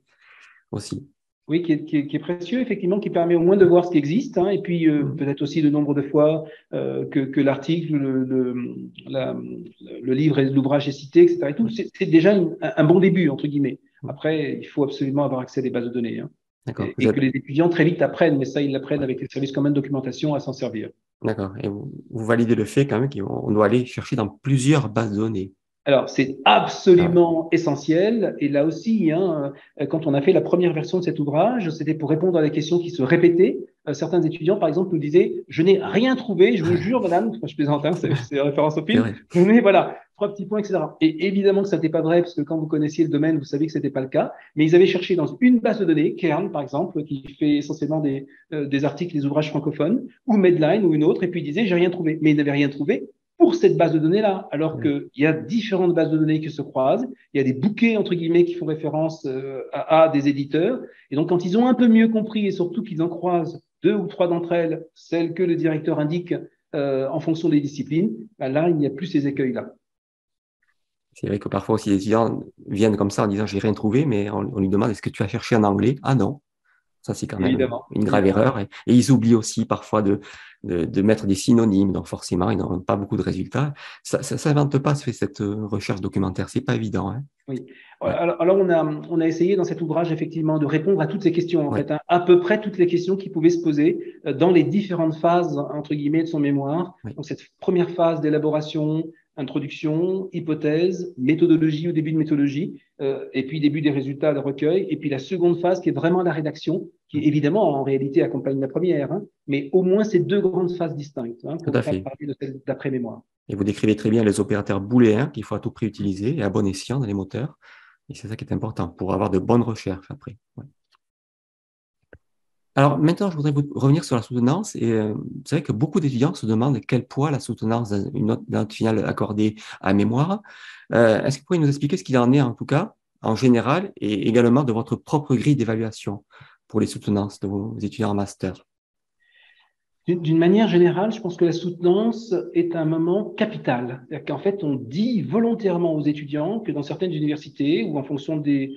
aussi. Oui, qui est précieux, effectivement, qui permet au moins de voir ce qui existe, hein, et puis peut-être aussi le nombre de fois que l'article, le livre et l'ouvrage est cité, etc. Et tout, c'est déjà un bon début, entre guillemets. Après, il faut absolument avoir accès à des bases de données. Hein. D'accord. et que les étudiants très vite apprennent, mais ça, ils l'apprennent avec les services communs de documentation à s'en servir. D'accord. Et vous validez le fait quand même qu'on doit aller chercher dans plusieurs bases de données. Alors, c'est Ah, absolument essentiel. Et là aussi, hein, quand on a fait la première version de cet ouvrage, c'était pour répondre à des questions qui se répétaient. Certains étudiants, par exemple, nous disaient, je n'ai rien trouvé, je vous jure, madame, enfin, je plaisante, hein, c'est référence au c'est film, vrai. mais voilà, trois petits points, etc. Et évidemment que ça n'était pas vrai, parce que quand vous connaissiez le domaine, vous saviez que ce n'était pas le cas. Mais ils avaient cherché dans une base de données, Kern, par exemple, qui fait essentiellement des articles, des ouvrages francophones, ou Medline, ou une autre, et puis ils disaient, j'ai rien trouvé. Mais ils n'avaient rien trouvé pour cette base de données-là, alors Ouais. qu'il y a différentes bases de données qui se croisent, il y a des bouquets, entre guillemets, qui font référence à des éditeurs, et donc quand ils ont un peu mieux compris, et surtout qu'ils en croisent deux ou trois d'entre elles, celles que le directeur indique en fonction des disciplines, ben là, il n'y a plus ces écueils-là. C'est vrai que parfois aussi les étudiants viennent comme ça en disant j'ai rien trouvé, mais on lui demande est-ce que tu as cherché en anglais? Ah non. Ça, c'est quand même Évidemment, une grave évidemment. erreur. Et ils oublient aussi parfois de mettre des synonymes. Donc, forcément, ils n'ont pas beaucoup de résultats. Ça s'invente pas, cette recherche documentaire. C'est pas évident, hein. Oui. Ouais, Alors on a essayé dans cet ouvrage effectivement de répondre à toutes ces questions, en ouais, fait, hein, à peu près toutes les questions qui pouvaient se poser dans les différentes phases, entre guillemets, de son mémoire. ouais. Donc cette première phase d'élaboration, introduction, hypothèse, méthodologie au début de méthodologie, et puis début des résultats, le recueil, et puis la seconde phase qui est vraiment la rédaction, qui évidemment en réalité accompagne la première, hein, mais au moins ces deux grandes phases distinctes, hein, Tout pour ne à pas fait. parler de celle d'après-mémoire. Et vous décrivez très bien les opérateurs booléens qu'il faut à tout prix utiliser et à bon escient dans les moteurs. Et c'est ça qui est important pour avoir de bonnes recherches après. Ouais. Alors maintenant, je voudrais revenir sur la soutenance. Et vous savez que beaucoup d'étudiants se demandent quel poids la soutenance dans une note finale accordée à mémoire. Est-ce que vous pourriez nous expliquer ce qu'il en est en tout cas, en général, et également de votre propre grille d'évaluation pour les soutenances de vos étudiants en master? D'une manière générale, je pense que la soutenance est un moment capital. C'est-à-dire qu'en fait, on dit volontairement aux étudiants que dans certaines universités, ou en fonction du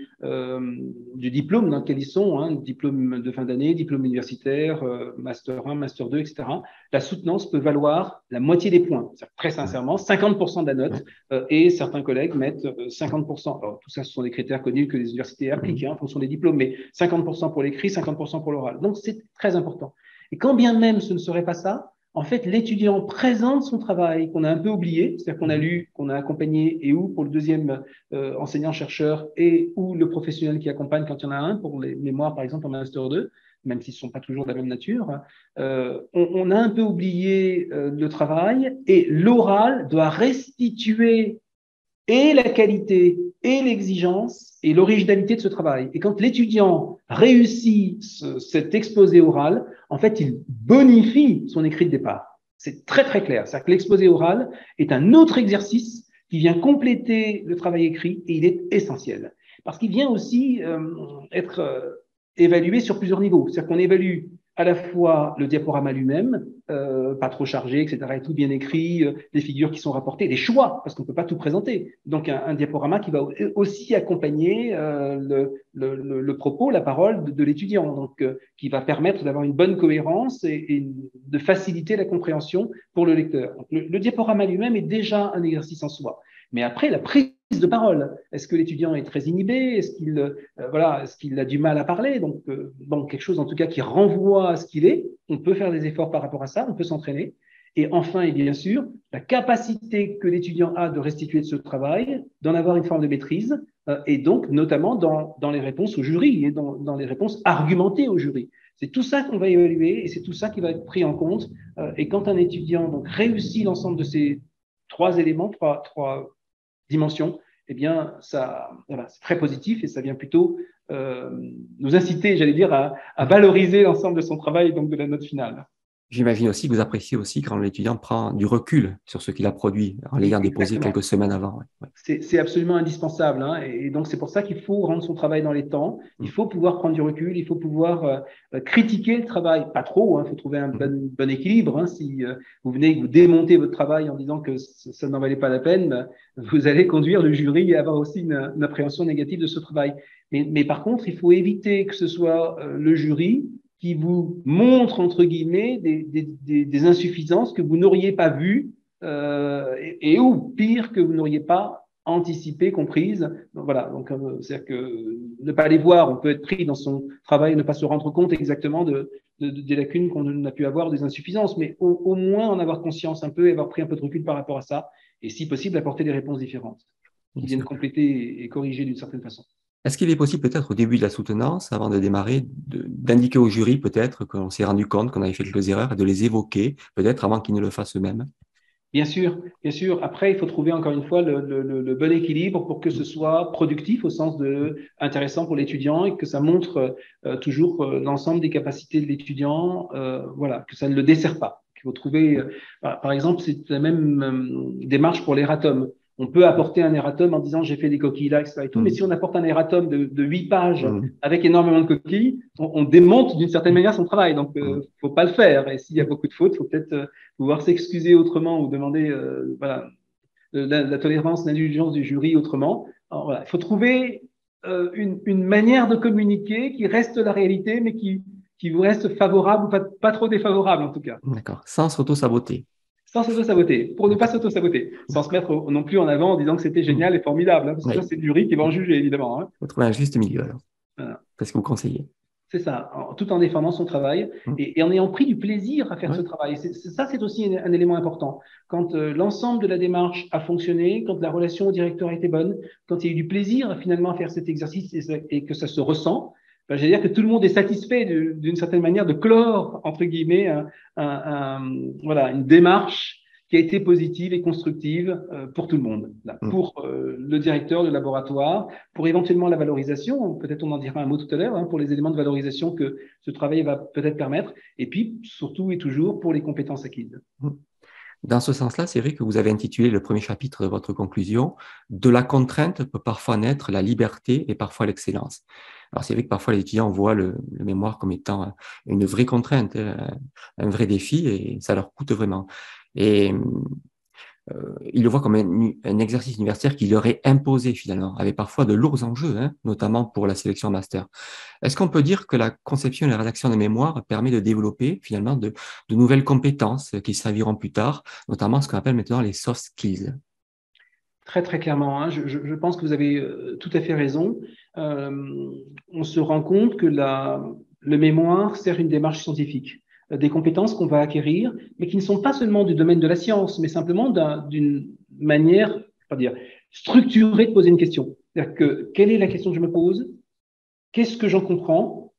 diplôme dans lequel ils sont, hein, diplôme de fin d'année, diplôme universitaire, master 1, master 2, etc., la soutenance peut valoir la moitié des points. Très Ouais, sincèrement, 50% de la ouais. note, et certains collègues mettent 50%. Alors, tout ça, ce sont des critères connus que les universités appliquent, Mhm. hein, en fonction des diplômes, mais 50% pour l'écrit, 50% pour l'oral. Donc, c'est très important. Et quand bien même ce ne serait pas ça, en fait, l'étudiant présente son travail qu'on a un peu oublié, c'est-à-dire qu'on a Mhm. lu, qu'on a accompagné, et ou pour le deuxième enseignant-chercheur, et ou le professionnel qui accompagne quand il y en a un, pour les mémoires par exemple en Master 2, même s'ils ne sont pas toujours de la même nature, on a un peu oublié le travail, et l'oral doit restituer et la qualité et l'exigence et l'originalité de ce travail. Et quand l'étudiant réussit cet exposé oral, en fait, il bonifie son écrit de départ. C'est très, très clair. C'est-à-dire que l'exposé oral est un autre exercice qui vient compléter le travail écrit et il est essentiel. Parce qu'il vient aussi être évalué sur plusieurs niveaux. C'est-à-dire qu'on évalue à la fois le diaporama lui-même, pas trop chargé, etc., et tout bien écrit, les figures qui sont rapportées, les choix, parce qu'on ne peut pas tout présenter. Donc un diaporama qui va aussi accompagner le propos, la parole de l'étudiant, donc qui va permettre d'avoir une bonne cohérence et de faciliter la compréhension pour le lecteur. Donc, le diaporama lui-même est déjà un exercice en soi. Mais après, la prise de parole, est-ce que l'étudiant est très inhibé? Est-ce qu'il a du mal à parler? Donc, bon, quelque chose en tout cas qui renvoie à ce qu'il est. On peut faire des efforts par rapport à ça, on peut s'entraîner. Et enfin, et bien sûr, la capacité que l'étudiant a de restituer de ce travail, d'en avoir une forme de maîtrise, et donc notamment dans les réponses au jury et dans les réponses argumentées au jury. C'est tout ça qu'on va évaluer et c'est tout ça qui va être pris en compte. Et quand un étudiant donc, réussit l'ensemble de ces trois éléments, trois dimensions, eh bien, voilà, c'est très positif et ça vient plutôt nous inciter, j'allais dire, à valoriser l'ensemble de son travail, donc de la note finale. J'imagine aussi que vous appréciez aussi quand l'étudiant prend du recul sur ce qu'il a produit en l'ayant déposé Exactement. quelques semaines avant. Ouais, ouais. C'est absolument indispensable. Hein, et donc, c'est pour ça qu'il faut rendre son travail dans les temps. Il Mhm. faut pouvoir prendre du recul. Il faut pouvoir critiquer le travail. Pas trop. Il faut trouver un Mhm. bon équilibre. Hein, si vous venez et que vous démontez votre travail en disant que ça n'en valait pas la peine, ben, vous allez conduire le jury à avoir aussi une appréhension négative de ce travail. Mais par contre, il faut éviter que ce soit le jury qui vous montre, entre guillemets, des insuffisances que vous n'auriez pas vues ou pire, que vous n'auriez pas anticipées, comprises. Donc, voilà, donc c'est-à-dire que ne pas les voir, on peut être pris dans son travail, ne pas se rendre compte exactement des lacunes qu'on a pu avoir, des insuffisances, mais au moins en avoir conscience un peu et avoir pris un peu de recul par rapport à ça, et si possible, apporter des réponses différentes qui Bien viennent sûr. compléter et corriger d'une certaine façon. Est-ce qu'il est possible peut-être au début de la soutenance, avant de démarrer, d'indiquer au jury peut-être qu'on s'est rendu compte qu'on avait fait quelques erreurs et de les évoquer peut-être avant qu'ils ne le fassent eux-mêmes? Bien sûr, bien sûr. Après, il faut trouver encore une fois le bon équilibre pour que ce soit productif au sens de intéressant pour l'étudiant et que ça montre toujours l'ensemble des capacités de l'étudiant, voilà, que ça ne le dessert pas. Il faut trouver, par exemple, c'est la même démarche pour l'erratum. On peut apporter un erratum en disant j'ai fait des coquilles là, etc. Et tout, mais Mm. si on apporte un erratum de 8 pages Mm. avec énormément de coquilles, on démonte d'une certaine manière son travail. Donc, Mm. faut pas le faire. Et s'il y a beaucoup de fautes, faut peut-être pouvoir s'excuser autrement ou demander voilà, la tolérance, l'indulgence du jury autrement. Alors, voilà, il faut trouver une manière de communiquer qui reste la réalité, mais qui vous reste favorable ou pas trop défavorable en tout cas. D'accord. Sans s'auto-saboter. Sans s'auto-saboter, pour ne pas D'accord. s'auto-saboter, sans se mettre non plus en avant en disant que c'était Mm. génial et formidable, hein, parce que ça, Oui. c'est le jury qui va en juger, évidemment. Hein. Il faut trouver un juste milieu alors. Voilà. C'est ce que vous conseillez. C'est ça, tout en défendant son travail Mm. et en ayant pris du plaisir à faire ce Oui. travail. Ça, c'est aussi un élément important. Quand l'ensemble de la démarche a fonctionné, quand la relation au directeur a été bonne, quand il y a eu du plaisir finalement à faire cet exercice et que ça se ressent, ben, je veux dire que tout le monde est satisfait d'une certaine manière de clore, entre guillemets, voilà, une démarche qui a été positive et constructive pour tout le monde, là, Mm. pour le directeur, le laboratoire, pour éventuellement la valorisation, peut-être on en dira un mot tout à l'heure, hein, pour les éléments de valorisation que ce travail va peut-être permettre, et puis surtout et toujours pour les compétences acquises. Mm. Dans ce sens-là, c'est vrai que vous avez intitulé le premier chapitre de votre conclusion, de la contrainte peut parfois naître la liberté et parfois l'excellence. Alors c'est vrai que parfois les étudiants voient le mémoire comme étant une vraie contrainte, un vrai défi, et ça leur coûte vraiment. Et ils le voient comme un exercice universitaire qui leur est imposé finalement, avec parfois de lourds enjeux, hein, notamment pour la sélection master. Est-ce qu'on peut dire que la conception et la rédaction de mémoire permet de développer finalement de nouvelles compétences qui serviront plus tard, notamment ce qu'on appelle maintenant les soft skills? Très, très clairement, hein, je pense que vous avez tout à fait raison. On se rend compte que le mémoire sert une démarche scientifique, des compétences qu'on va acquérir, mais qui ne sont pas seulement du domaine de la science, mais simplement d'une manière, pas dire, structurée de poser une question. C'est-à-dire que quelle est la question que je me pose? Qu'est-ce que j'en comprends?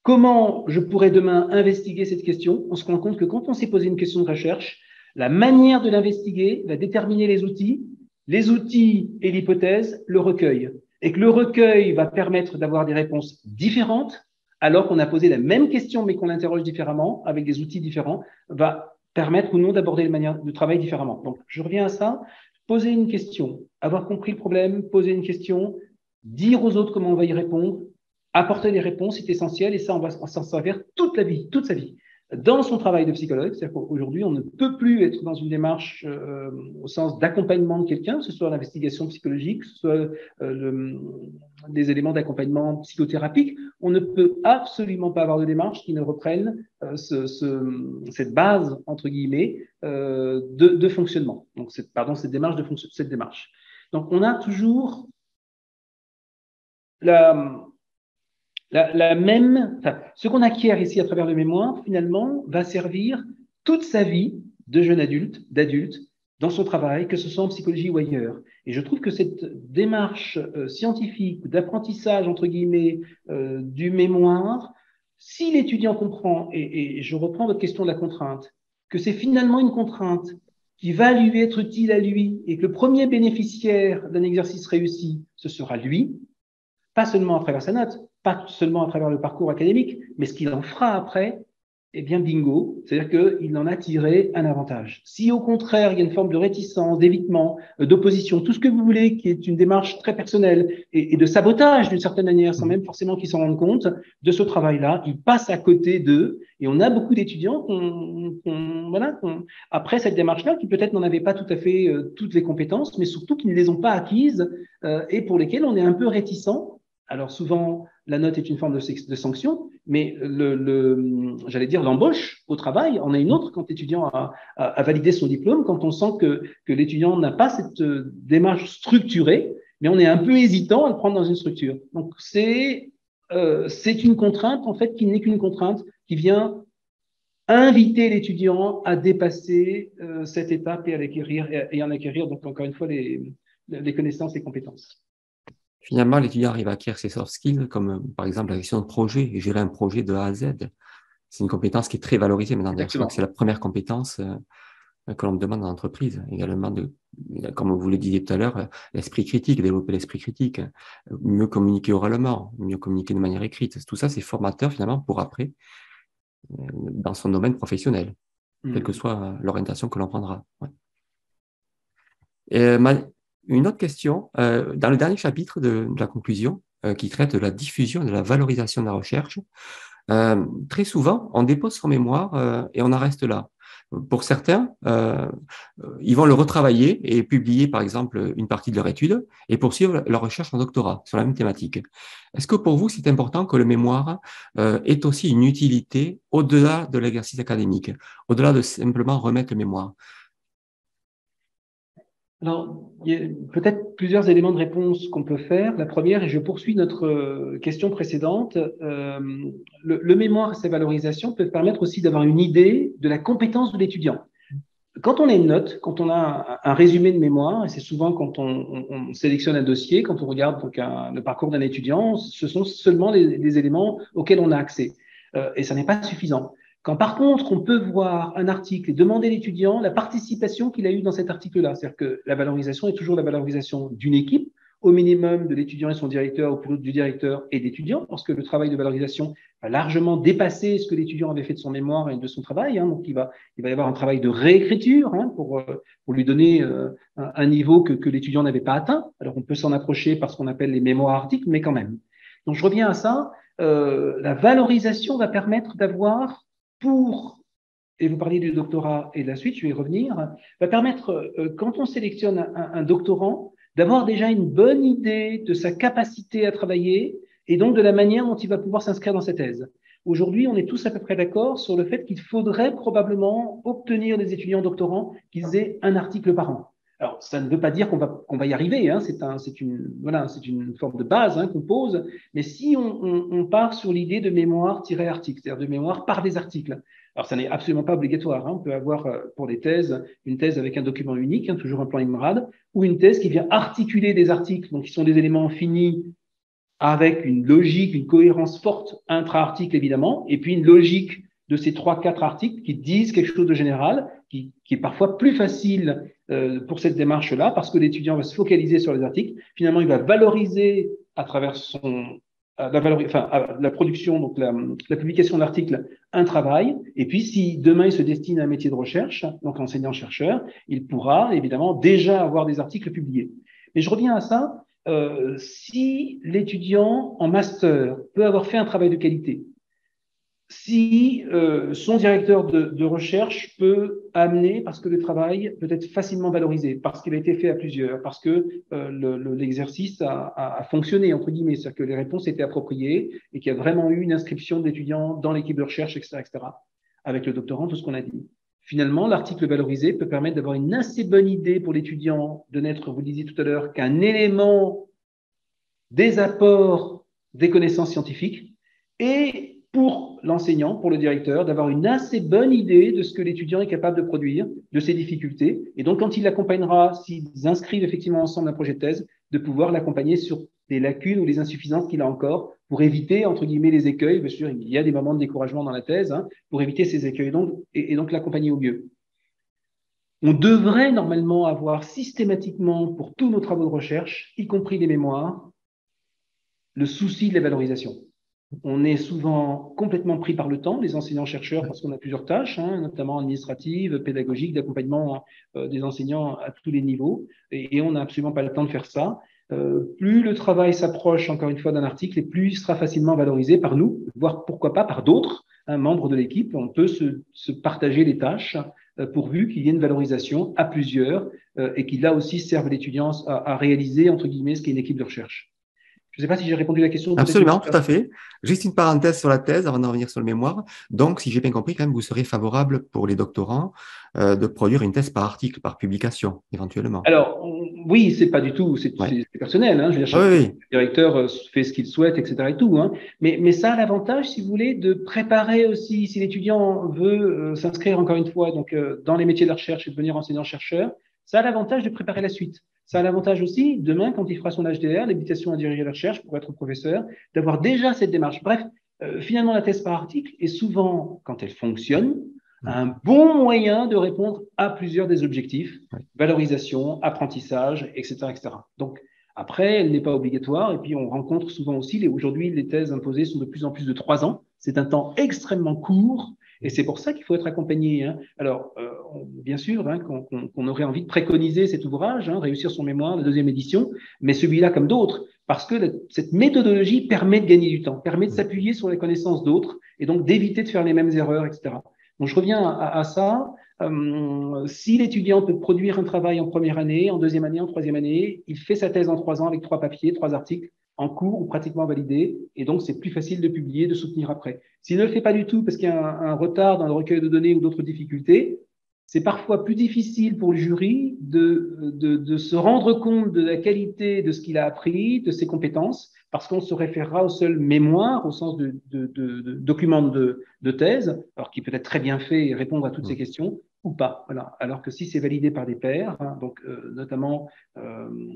Comment je pourrais demain investiguer cette question? On se rend compte que quand on s'est posé une question de recherche, la manière de l'investiguer va déterminer les outils et l'hypothèse, le recueil. Et que le recueil va permettre d'avoir des réponses différentes, alors qu'on a posé la même question mais qu'on l'interroge différemment, avec des outils différents, va permettre ou non d'aborder la manière de travail différemment. Donc, je reviens à ça. Poser une question, avoir compris le problème, poser une question, dire aux autres comment on va y répondre, apporter des réponses est essentiel et ça, on va s'en servir toute la vie, toute sa vie. Dans son travail de psychologue, c'est-à-dire qu'aujourd'hui, on ne peut plus être dans une démarche au sens d'accompagnement de quelqu'un, que ce soit l'investigation psychologique, que ce soit des éléments d'accompagnement psychothérapique. On ne peut absolument pas avoir de démarche qui ne reprenne cette base, entre guillemets, de fonctionnement. Donc, cette démarche. Donc, on a toujours la même, enfin, ce qu'on acquiert ici à travers le mémoire, finalement, va servir toute sa vie de jeune adulte, d'adulte, dans son travail, que ce soit en psychologie ou ailleurs. Et je trouve que cette démarche scientifique, d'apprentissage, entre guillemets, du mémoire, si l'étudiant comprend, et je reprends votre question de la contrainte, que c'est finalement une contrainte qui va lui être utile à lui, et que le premier bénéficiaire d'un exercice réussi, ce sera lui, pas seulement à travers sa note, pas seulement à travers le parcours académique, mais ce qu'il en fera après, eh bien bingo, c'est-à-dire qu'il en a tiré un avantage. Si au contraire, il y a une forme de réticence, d'évitement, d'opposition, tout ce que vous voulez, qui est une démarche très personnelle et de sabotage d'une certaine manière, sans même forcément qu'ils s'en rendent compte, de ce travail-là, il passe à côté d'eux. Et on a beaucoup d'étudiants après cette démarche-là, qui peut-être n'en avaient pas tout à fait toutes les compétences, mais surtout qui ne les ont pas acquises et pour lesquels on est un peu réticent Alors souvent, la note est une forme de sanction, mais j'allais dire l'embauche au travail en est une autre quand l'étudiant a validé son diplôme, quand on sent que l'étudiant n'a pas cette démarche structurée, mais on est un peu hésitant à le prendre dans une structure. Donc c'est une contrainte en fait qui n'est qu'une contrainte qui vient inviter l'étudiant à dépasser cette étape et en acquérir donc encore une fois les connaissances et compétences. Finalement, l'étudiant arrive à acquérir ses soft skills, comme par exemple la gestion de projet, et gérer un projet de A à Z. C'est une compétence qui est très valorisée maintenant. Je crois que c'est la première compétence que l'on me demande en entreprise. Également, comme vous le disiez tout à l'heure, l'esprit critique, développer l'esprit critique, mieux communiquer oralement, mieux communiquer de manière écrite. Tout ça, c'est formateur finalement pour après, dans son domaine professionnel, quelle que soit l'orientation que l'on prendra. Ouais. Et, une autre question, dans le dernier chapitre de la conclusion, qui traite de la diffusion et de la valorisation de la recherche, très souvent, on dépose son mémoire et on en reste là. Pour certains, ils vont le retravailler et publier, par exemple, une partie de leur étude et poursuivre leur recherche en doctorat sur la même thématique. Est-ce que pour vous, c'est important que le mémoire ait aussi une utilité au-delà de l'exercice académique, au-delà de simplement remettre le mémoire? Alors, il y a peut-être plusieurs éléments de réponse qu'on peut faire. La première, et je poursuis notre question précédente, le mémoire et ses valorisations peuvent permettre aussi d'avoir une idée de la compétence de l'étudiant. Quand on a une note, quand on a un résumé de mémoire, et c'est souvent quand on sélectionne un dossier, quand on regarde donc le parcours d'un étudiant, ce sont seulement les éléments auxquels on a accès. Et ça n'est pas suffisant. Quand par contre, on peut voir un article et demander à l'étudiant la participation qu'il a eue dans cet article-là, c'est-à-dire que la valorisation est toujours la valorisation d'une équipe, au minimum de l'étudiant et son directeur, ou plutôt du directeur et d'étudiant, parce que le travail de valorisation va largement dépasser ce que l'étudiant avait fait de son mémoire et de son travail. Donc, il va y avoir un travail de réécriture pour lui donner un niveau que l'étudiant n'avait pas atteint. Alors, on peut s'en approcher par ce qu'on appelle les mémoires articles, mais quand même. Donc, je reviens à ça. La valorisation va permettre d'avoir et vous parliez du doctorat et de la suite, je vais y revenir, va permettre, quand on sélectionne un doctorant, d'avoir déjà une bonne idée de sa capacité à travailler et donc de la manière dont il va pouvoir s'inscrire dans sa thèse. Aujourd'hui, on est tous à peu près d'accord sur le fait qu'il faudrait probablement obtenir des étudiants doctorants qu'ils aient un article par an. Alors, ça ne veut pas dire qu'on va y arriver, hein. C'est une forme de base qu'on pose, mais si on part sur l'idée de mémoire-article, c'est-à-dire de mémoire par des articles, alors ça n'est absolument pas obligatoire. On peut avoir pour des thèses, une thèse avec un document unique, toujours un plan IMRAD, ou une thèse qui vient articuler des articles, donc qui sont des éléments finis avec une logique, une cohérence forte intra-article évidemment, et puis une logique de ces 3-4 articles qui disent quelque chose de général, qui est parfois plus facile pour cette démarche-là, parce que l'étudiant va se focaliser sur les articles. Finalement, il va valoriser à travers la production, donc la publication de l'article, un travail. Et puis, si demain il se destine à un métier de recherche, donc enseignant-chercheur, il pourra évidemment déjà avoir des articles publiés. Mais je reviens à ça. Si l'étudiant en master peut avoir fait un travail de qualité, si son directeur de recherche peut amener, parce que le travail peut être facilement valorisé, parce qu'il a été fait à plusieurs, parce que l'exercice a fonctionné, entre guillemets, c'est-à-dire que les réponses étaient appropriées et qu'il y a vraiment eu une inscription d'étudiants dans l'équipe de recherche, etc., etc., avec le doctorant, tout ce qu'on a dit. Finalement, l'article valorisé peut permettre d'avoir une assez bonne idée pour l'étudiant de n'être, vous le disiez tout à l'heure, qu'un élément des apports des connaissances scientifiques et pour l'enseignant, pour le directeur, d'avoir une assez bonne idée de ce que l'étudiant est capable de produire, de ses difficultés. Et donc, quand il l'accompagnera, s'ils inscrivent effectivement ensemble un projet de thèse, de pouvoir l'accompagner sur des lacunes ou les insuffisances qu'il a encore pour éviter, entre guillemets, les écueils. Bien sûr, il y a des moments de découragement dans la thèse, pour éviter ces écueils et donc l'accompagner au mieux. On devrait normalement avoir systématiquement, pour tous nos travaux de recherche, y compris les mémoires, le souci de la valorisation. On est souvent complètement pris par le temps, les enseignants-chercheurs, parce qu'on a plusieurs tâches, notamment administratives, pédagogiques, d'accompagnement des enseignants à tous les niveaux, et on n'a absolument pas le temps de faire ça. Plus le travail s'approche, encore une fois, d'un article, et plus il sera facilement valorisé par nous, voire pourquoi pas par d'autres membres de l'équipe. On peut se partager les tâches pourvu qu'il y ait une valorisation à plusieurs et qui, là aussi, serve l'étudiant à réaliser, entre guillemets, ce qu'est une équipe de recherche. Je ne sais pas si j'ai répondu à la question. Absolument, tout à fait. Juste une parenthèse sur la thèse avant d'en revenir sur le mémoire. Donc, si j'ai bien compris, quand même, vous serez favorable pour les doctorants de produire une thèse par article, par publication, éventuellement. Alors, oui, c'est pas du tout, c'est Ouais. personnel. Hein, je veux dire, Ah chaque oui, oui. directeur fait ce qu'il souhaite, etc. et tout. Hein, mais ça a l'avantage, si vous voulez, de préparer aussi, si l'étudiant veut s'inscrire encore une fois donc dans les métiers de la recherche et devenir enseignant-chercheur, ça a l'avantage de préparer la suite. Ça a l'avantage aussi, demain, quand il fera son HDR, l'habilitation à diriger la recherche pour être professeur, d'avoir déjà cette démarche. Bref, finalement, la thèse par article est souvent, quand elle fonctionne, un bon moyen de répondre à plusieurs des objectifs, Ouais. valorisation, apprentissage, etc., etc. Donc, après, elle n'est pas obligatoire. Et puis, on rencontre souvent aussi, aujourd'hui, les thèses imposées sont de plus en plus de 3 ans. C'est un temps extrêmement court. Et c'est pour ça qu'il faut être accompagné. Hein. Alors, bien sûr, hein, qu'on aurait envie de préconiser cet ouvrage, hein, réussir son mémoire, la deuxième édition, mais celui-là comme d'autres, parce que cette méthodologie permet de gagner du temps, permet de s'appuyer sur les connaissances d'autres et donc d'éviter de faire les mêmes erreurs, etc. Donc, je reviens à ça. Si l'étudiant peut produire un travail en première année, en deuxième année, en troisième année, il fait sa thèse en 3 ans avec 3 papiers, 3 articles en cours ou pratiquement validés, et donc c'est plus facile de publier, de soutenir après. S'il ne le fait pas du tout parce qu'il y a un retard dans le recueil de données ou d'autres difficultés, c'est parfois plus difficile pour le jury de se rendre compte de la qualité de ce qu'il a appris, de ses compétences, parce qu'on se référera au seul mémoire, au sens de document de thèse, alors qui peut être très bien fait et répondre à toutes ces questions, ou pas. Voilà. Alors que si c'est validé par des pairs, hein, donc notamment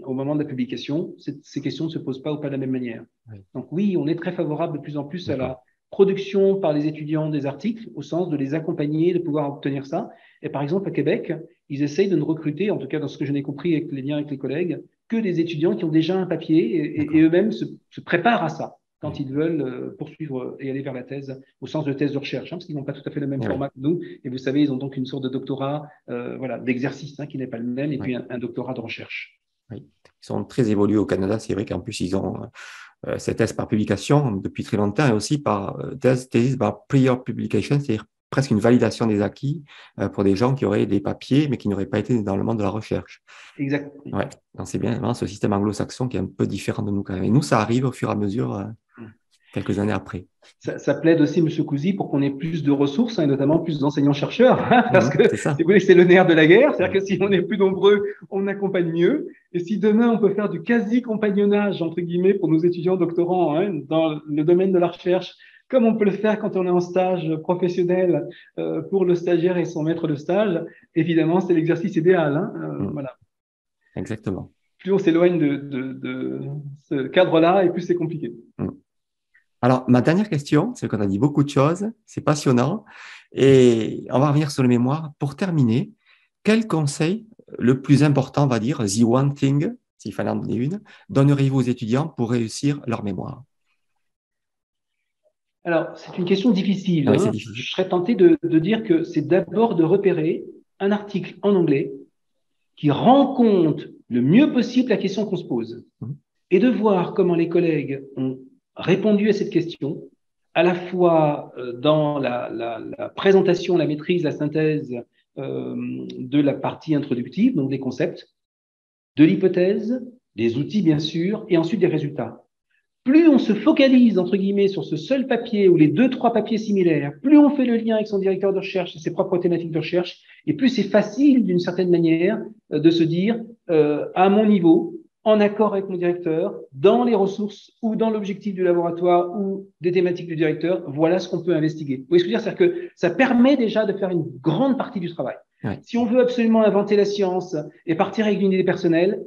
au moment de la publication, ces questions ne se posent pas ou pas de la même manière. Oui. Donc oui, on est très favorable de plus en plus à la production par les étudiants des articles, au sens de les accompagner, de pouvoir obtenir ça. Et par exemple, à Québec, ils essayent de ne recruter, en tout cas dans ce que je n'ai compris avec les liens avec les collègues, que des étudiants qui ont déjà un papier et eux-mêmes se préparent à ça quand ils veulent poursuivre et aller vers la thèse, au sens de thèse de recherche, hein, parce qu'ils n'ont pas tout à fait le même format que nous. Et vous savez, ils ont donc une sorte de doctorat voilà, d'exercice hein, qui n'est pas le même, et puis un doctorat de recherche. Oui. Ils sont très évolués au Canada. C'est vrai qu'en plus, ils ont cette thèse par publication depuis très longtemps et aussi par thèse par prior publication, c'est-à-dire presque une validation des acquis pour des gens qui auraient des papiers mais qui n'auraient pas été dans le monde de la recherche. Exactement. Ouais, donc c'est bien vraiment ce système anglo-saxon qui est un peu différent de nous quand même. Et nous, ça arrive au fur et à mesure, quelques années après. Ça plaide aussi, M. Cousy, pour qu'on ait plus de ressources, hein, et notamment plus d'enseignants-chercheurs, hein, parce que, si vous voulez, c'est le nerf de la guerre. C'est-à-dire que si on est plus nombreux, on accompagne mieux. Et si demain, on peut faire du quasi-compagnonnage, entre guillemets, pour nos étudiants doctorants hein, dans le domaine de la recherche, comme on peut le faire quand on est en stage professionnel pour le stagiaire et son maître de stage, évidemment, c'est l'exercice idéal. Hein, voilà. Exactement. Plus on s'éloigne de ce cadre-là, et plus c'est compliqué. Alors, ma dernière question, c'est qu'on a dit beaucoup de choses, c'est passionnant, et on va revenir sur le mémoire. Pour terminer, quel conseil, le plus important, on va dire, the one thing, s'il fallait en donner une, donneriez-vous aux étudiants pour réussir leur mémoire? Alors, c'est une question difficile. Ah oui, hein. c'est difficile. Je serais tenté de dire que c'est d'abord de repérer un article en anglais qui rend compte le mieux possible la question qu'on se pose et de voir comment les collègues ont répondu à cette question, à la fois dans la présentation, la maîtrise, la synthèse de la partie introductive, donc des concepts, de l'hypothèse, des outils bien sûr, et ensuite des résultats. Plus on se focalise, entre guillemets, sur ce seul papier ou les 2-3 papiers similaires, plus on fait le lien avec son directeur de recherche et ses propres thématiques de recherche, et plus c'est facile, d'une certaine manière, de se dire, à mon niveau, en accord avec mon directeur, dans les ressources ou dans l'objectif du laboratoire ou des thématiques du directeur, voilà ce qu'on peut investiguer. Vous voyez ce que je veux dire? C'est-à-dire que ça permet déjà de faire une grande partie du travail. Ouais. Si on veut absolument inventer la science et partir avec une idée personnelle,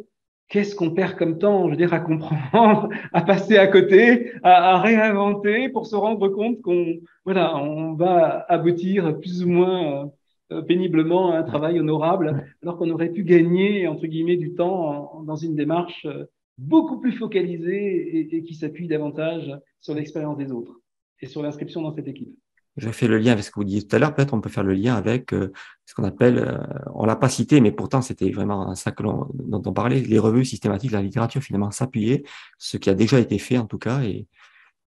qu'est-ce qu'on perd comme temps, je veux dire, à comprendre, à passer à côté, à réinventer pour se rendre compte qu'on voilà, on va aboutir plus ou moins péniblement à un travail honorable, alors qu'on aurait pu gagner, entre guillemets, du temps dans une démarche beaucoup plus focalisée et qui s'appuie davantage sur l'expérience des autres et sur l'inscription dans cette équipe. Je fais le lien avec ce que vous disiez tout à l'heure. Peut-être on peut faire le lien avec ce qu'on appelle, on l'a pas cité, mais pourtant c'était vraiment ça dont on parlait, les revues systématiques de la littérature, finalement s'appuyer, ce qui a déjà été fait en tout cas, et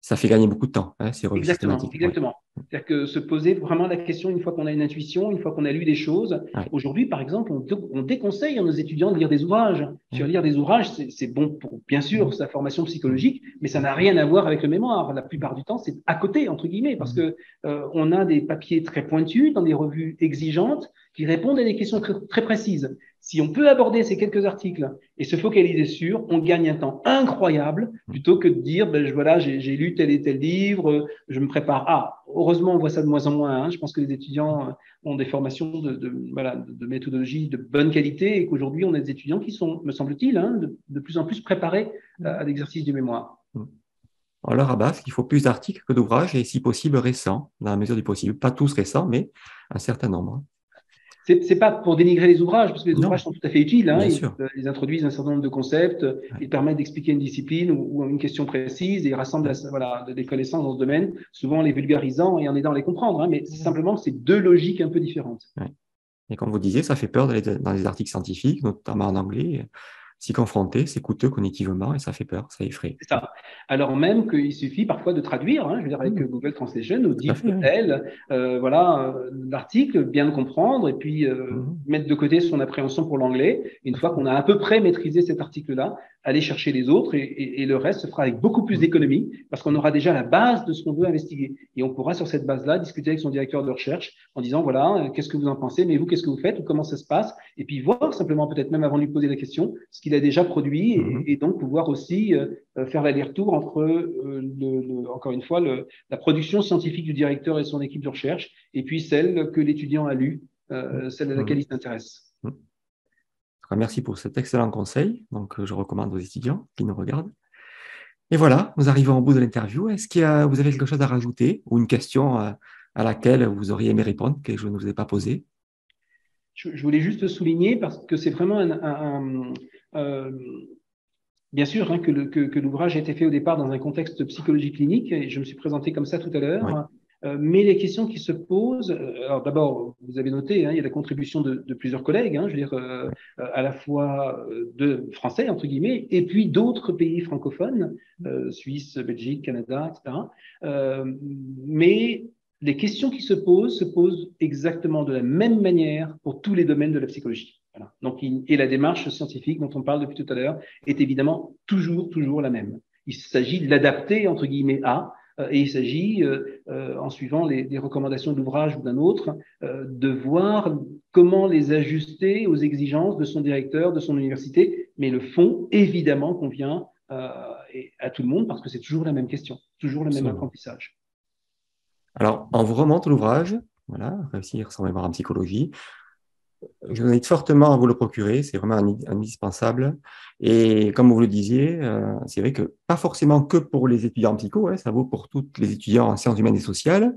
ça fait gagner beaucoup de temps, hein, ces revues Exactement, systématiques. exactement. C'est-à-dire que se poser vraiment la question une fois qu'on a une intuition, une fois qu'on a lu des choses. Ouais. Aujourd'hui, par exemple, on déconseille à nos étudiants de lire des ouvrages. Sur lire des ouvrages, c'est bon pour, bien sûr, sa formation psychologique, mais ça n'a rien à voir avec le mémoire. La plupart du temps, c'est à côté, entre guillemets, parce que on a des papiers très pointus dans des revues exigeantes qui répondent à des questions très, très précises. Si on peut aborder ces quelques articles et se focaliser sur, on gagne un temps incroyable plutôt que de dire, ben, voilà, j'ai lu tel et tel livre, je me prépare. Ah, heureusement, on voit ça de moins en moins. Hein. Je pense que les étudiants ont des formations de méthodologie de bonne qualité et qu'aujourd'hui, on a des étudiants qui sont, me semble-t-il, hein, de plus en plus préparés à l'exercice du mémoire. Alors, à base, il faut plus d'articles que d'ouvrages et, si possible, récents, dans la mesure du possible. Pas tous récents, mais un certain nombre. C'est pas pour dénigrer les ouvrages, parce que les ouvrages sont tout à fait utiles. Hein, ils introduisent un certain nombre de concepts, ils permettent d'expliquer une discipline ou une question précise, et ils rassemblent des connaissances dans ce domaine, souvent en les vulgarisant et en aidant à les comprendre. Hein, mais simplement, c'est deux logiques un peu différentes. Ouais. Et comme vous disiez, ça fait peur d'aller dans les articles scientifiques, notamment en anglais. S'y confronter, c'est coûteux cognitivement et ça fait peur, ça effraie. C'est ça. Alors même qu'il suffit parfois de traduire, hein, je veux dire avec Google Translation ou DeepL, l'article, bien le comprendre et puis mettre de côté son appréhension pour l'anglais. Une fois qu'on a à peu près maîtrisé cet article-là, aller chercher les autres et le reste se fera avec beaucoup plus d'économie parce qu'on aura déjà la base de ce qu'on veut investiguer. Et on pourra sur cette base-là discuter avec son directeur de recherche en disant voilà, qu'est-ce que vous en pensez, mais vous, qu'est-ce que vous faites ou comment ça se passe, et puis voir simplement peut-être même avant de lui poser la question ce qu'il a déjà produit et donc pouvoir aussi faire l'aller-retour entre, encore une fois, la production scientifique du directeur et son équipe de recherche et puis celle que l'étudiant a lue, celle à laquelle il s'intéresse. Merci pour cet excellent conseil. Donc, je recommande aux étudiants qui nous regardent. Et voilà, nous arrivons au bout de l'interview. Est-ce que vous avez quelque chose à rajouter ou une question à laquelle vous auriez aimé répondre que je ne vous ai pas posée? Je voulais juste souligner parce que c'est vraiment bien sûr hein, que l'ouvrage a été fait au départ dans un contexte de psychologie clinique et je me suis présenté comme ça tout à l'heure. Oui. Mais les questions qui se posent, alors d'abord, vous avez noté, hein, il y a la contribution de plusieurs collègues, hein, je veux dire, à la fois de français, entre guillemets, et puis d'autres pays francophones, Suisse, Belgique, Canada, etc. Mais les questions qui se posent exactement de la même manière pour tous les domaines de la psychologie. Voilà. Donc, et la démarche scientifique dont on parle depuis tout à l'heure est évidemment toujours la même. Il s'agit de l'adapter, entre guillemets, et il s'agit, en suivant les recommandations de l'ouvrage ou d'un autre, de voir comment les ajuster aux exigences de son directeur, de son université. Mais le fond, évidemment, convient à tout le monde parce que c'est toujours la même question, toujours le même apprentissage. Alors, on vous remonte l'ouvrage, voilà, Réussir son mémoire en psychologie. Je vous invite fortement à vous le procurer, c'est vraiment indispensable. Et comme vous le disiez, c'est vrai que pas forcément que pour les étudiants en psycho, hein, ça vaut pour tous les étudiants en sciences humaines et sociales,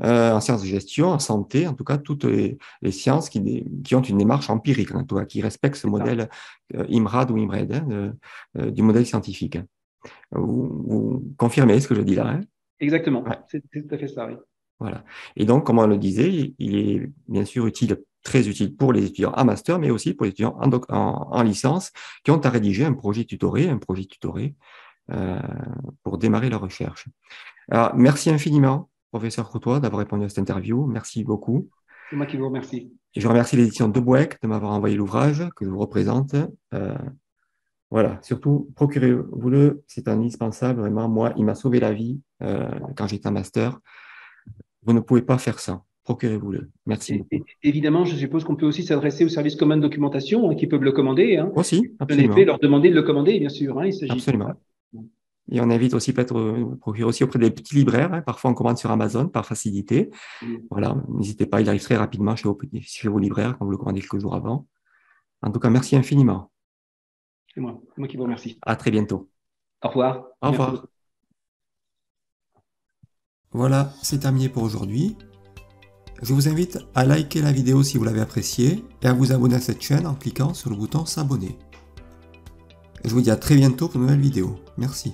en sciences de gestion, en santé, en tout cas toutes les sciences qui ont une démarche empirique, hein, qui respectent ce modèle IMRAD ou IMRED hein, du modèle scientifique. Vous confirmez ce que je dis là, hein? Exactement, ouais. C'est tout à fait ça, oui. Voilà. Et donc, comme on le disait, il est bien sûr très utile pour les étudiants en master, mais aussi pour les étudiants en licence qui ont à rédiger un projet tutoré pour démarrer leur recherche. Alors, merci infiniment, professeur Courtois, d'avoir répondu à cette interview. Merci beaucoup. C'est moi qui vous remercie. Et je remercie l'édition de Boeck de m'avoir envoyé l'ouvrage que je vous représente. Voilà, surtout, procurez-vous-le, c'est indispensable, vraiment. Moi, il m'a sauvé la vie quand j'étais en master. Vous ne pouvez pas faire ça. Procurez-vous-le. Merci beaucoup. Évidemment, je suppose qu'on peut aussi s'adresser au service commun de documentation hein, qui peuvent le commander. Hein. Aussi, absolument. En effet, leur demander de le commander, bien sûr. Hein, il s'agit absolument. Et on invite aussi peut-être procurer aussi auprès des petits libraires. Hein. Parfois, on commande sur Amazon par facilité. Voilà, n'hésitez pas, il arrive très rapidement chez vos libraires quand vous le commandez quelques jours avant. En tout cas, merci infiniment. C'est moi qui vous remercie. À très bientôt. Au revoir. Au revoir. Voilà, c'est terminé pour aujourd'hui. Je vous invite à liker la vidéo si vous l'avez appréciée et à vous abonner à cette chaîne en cliquant sur le bouton s'abonner. Je vous dis à très bientôt pour une nouvelle vidéo. Merci.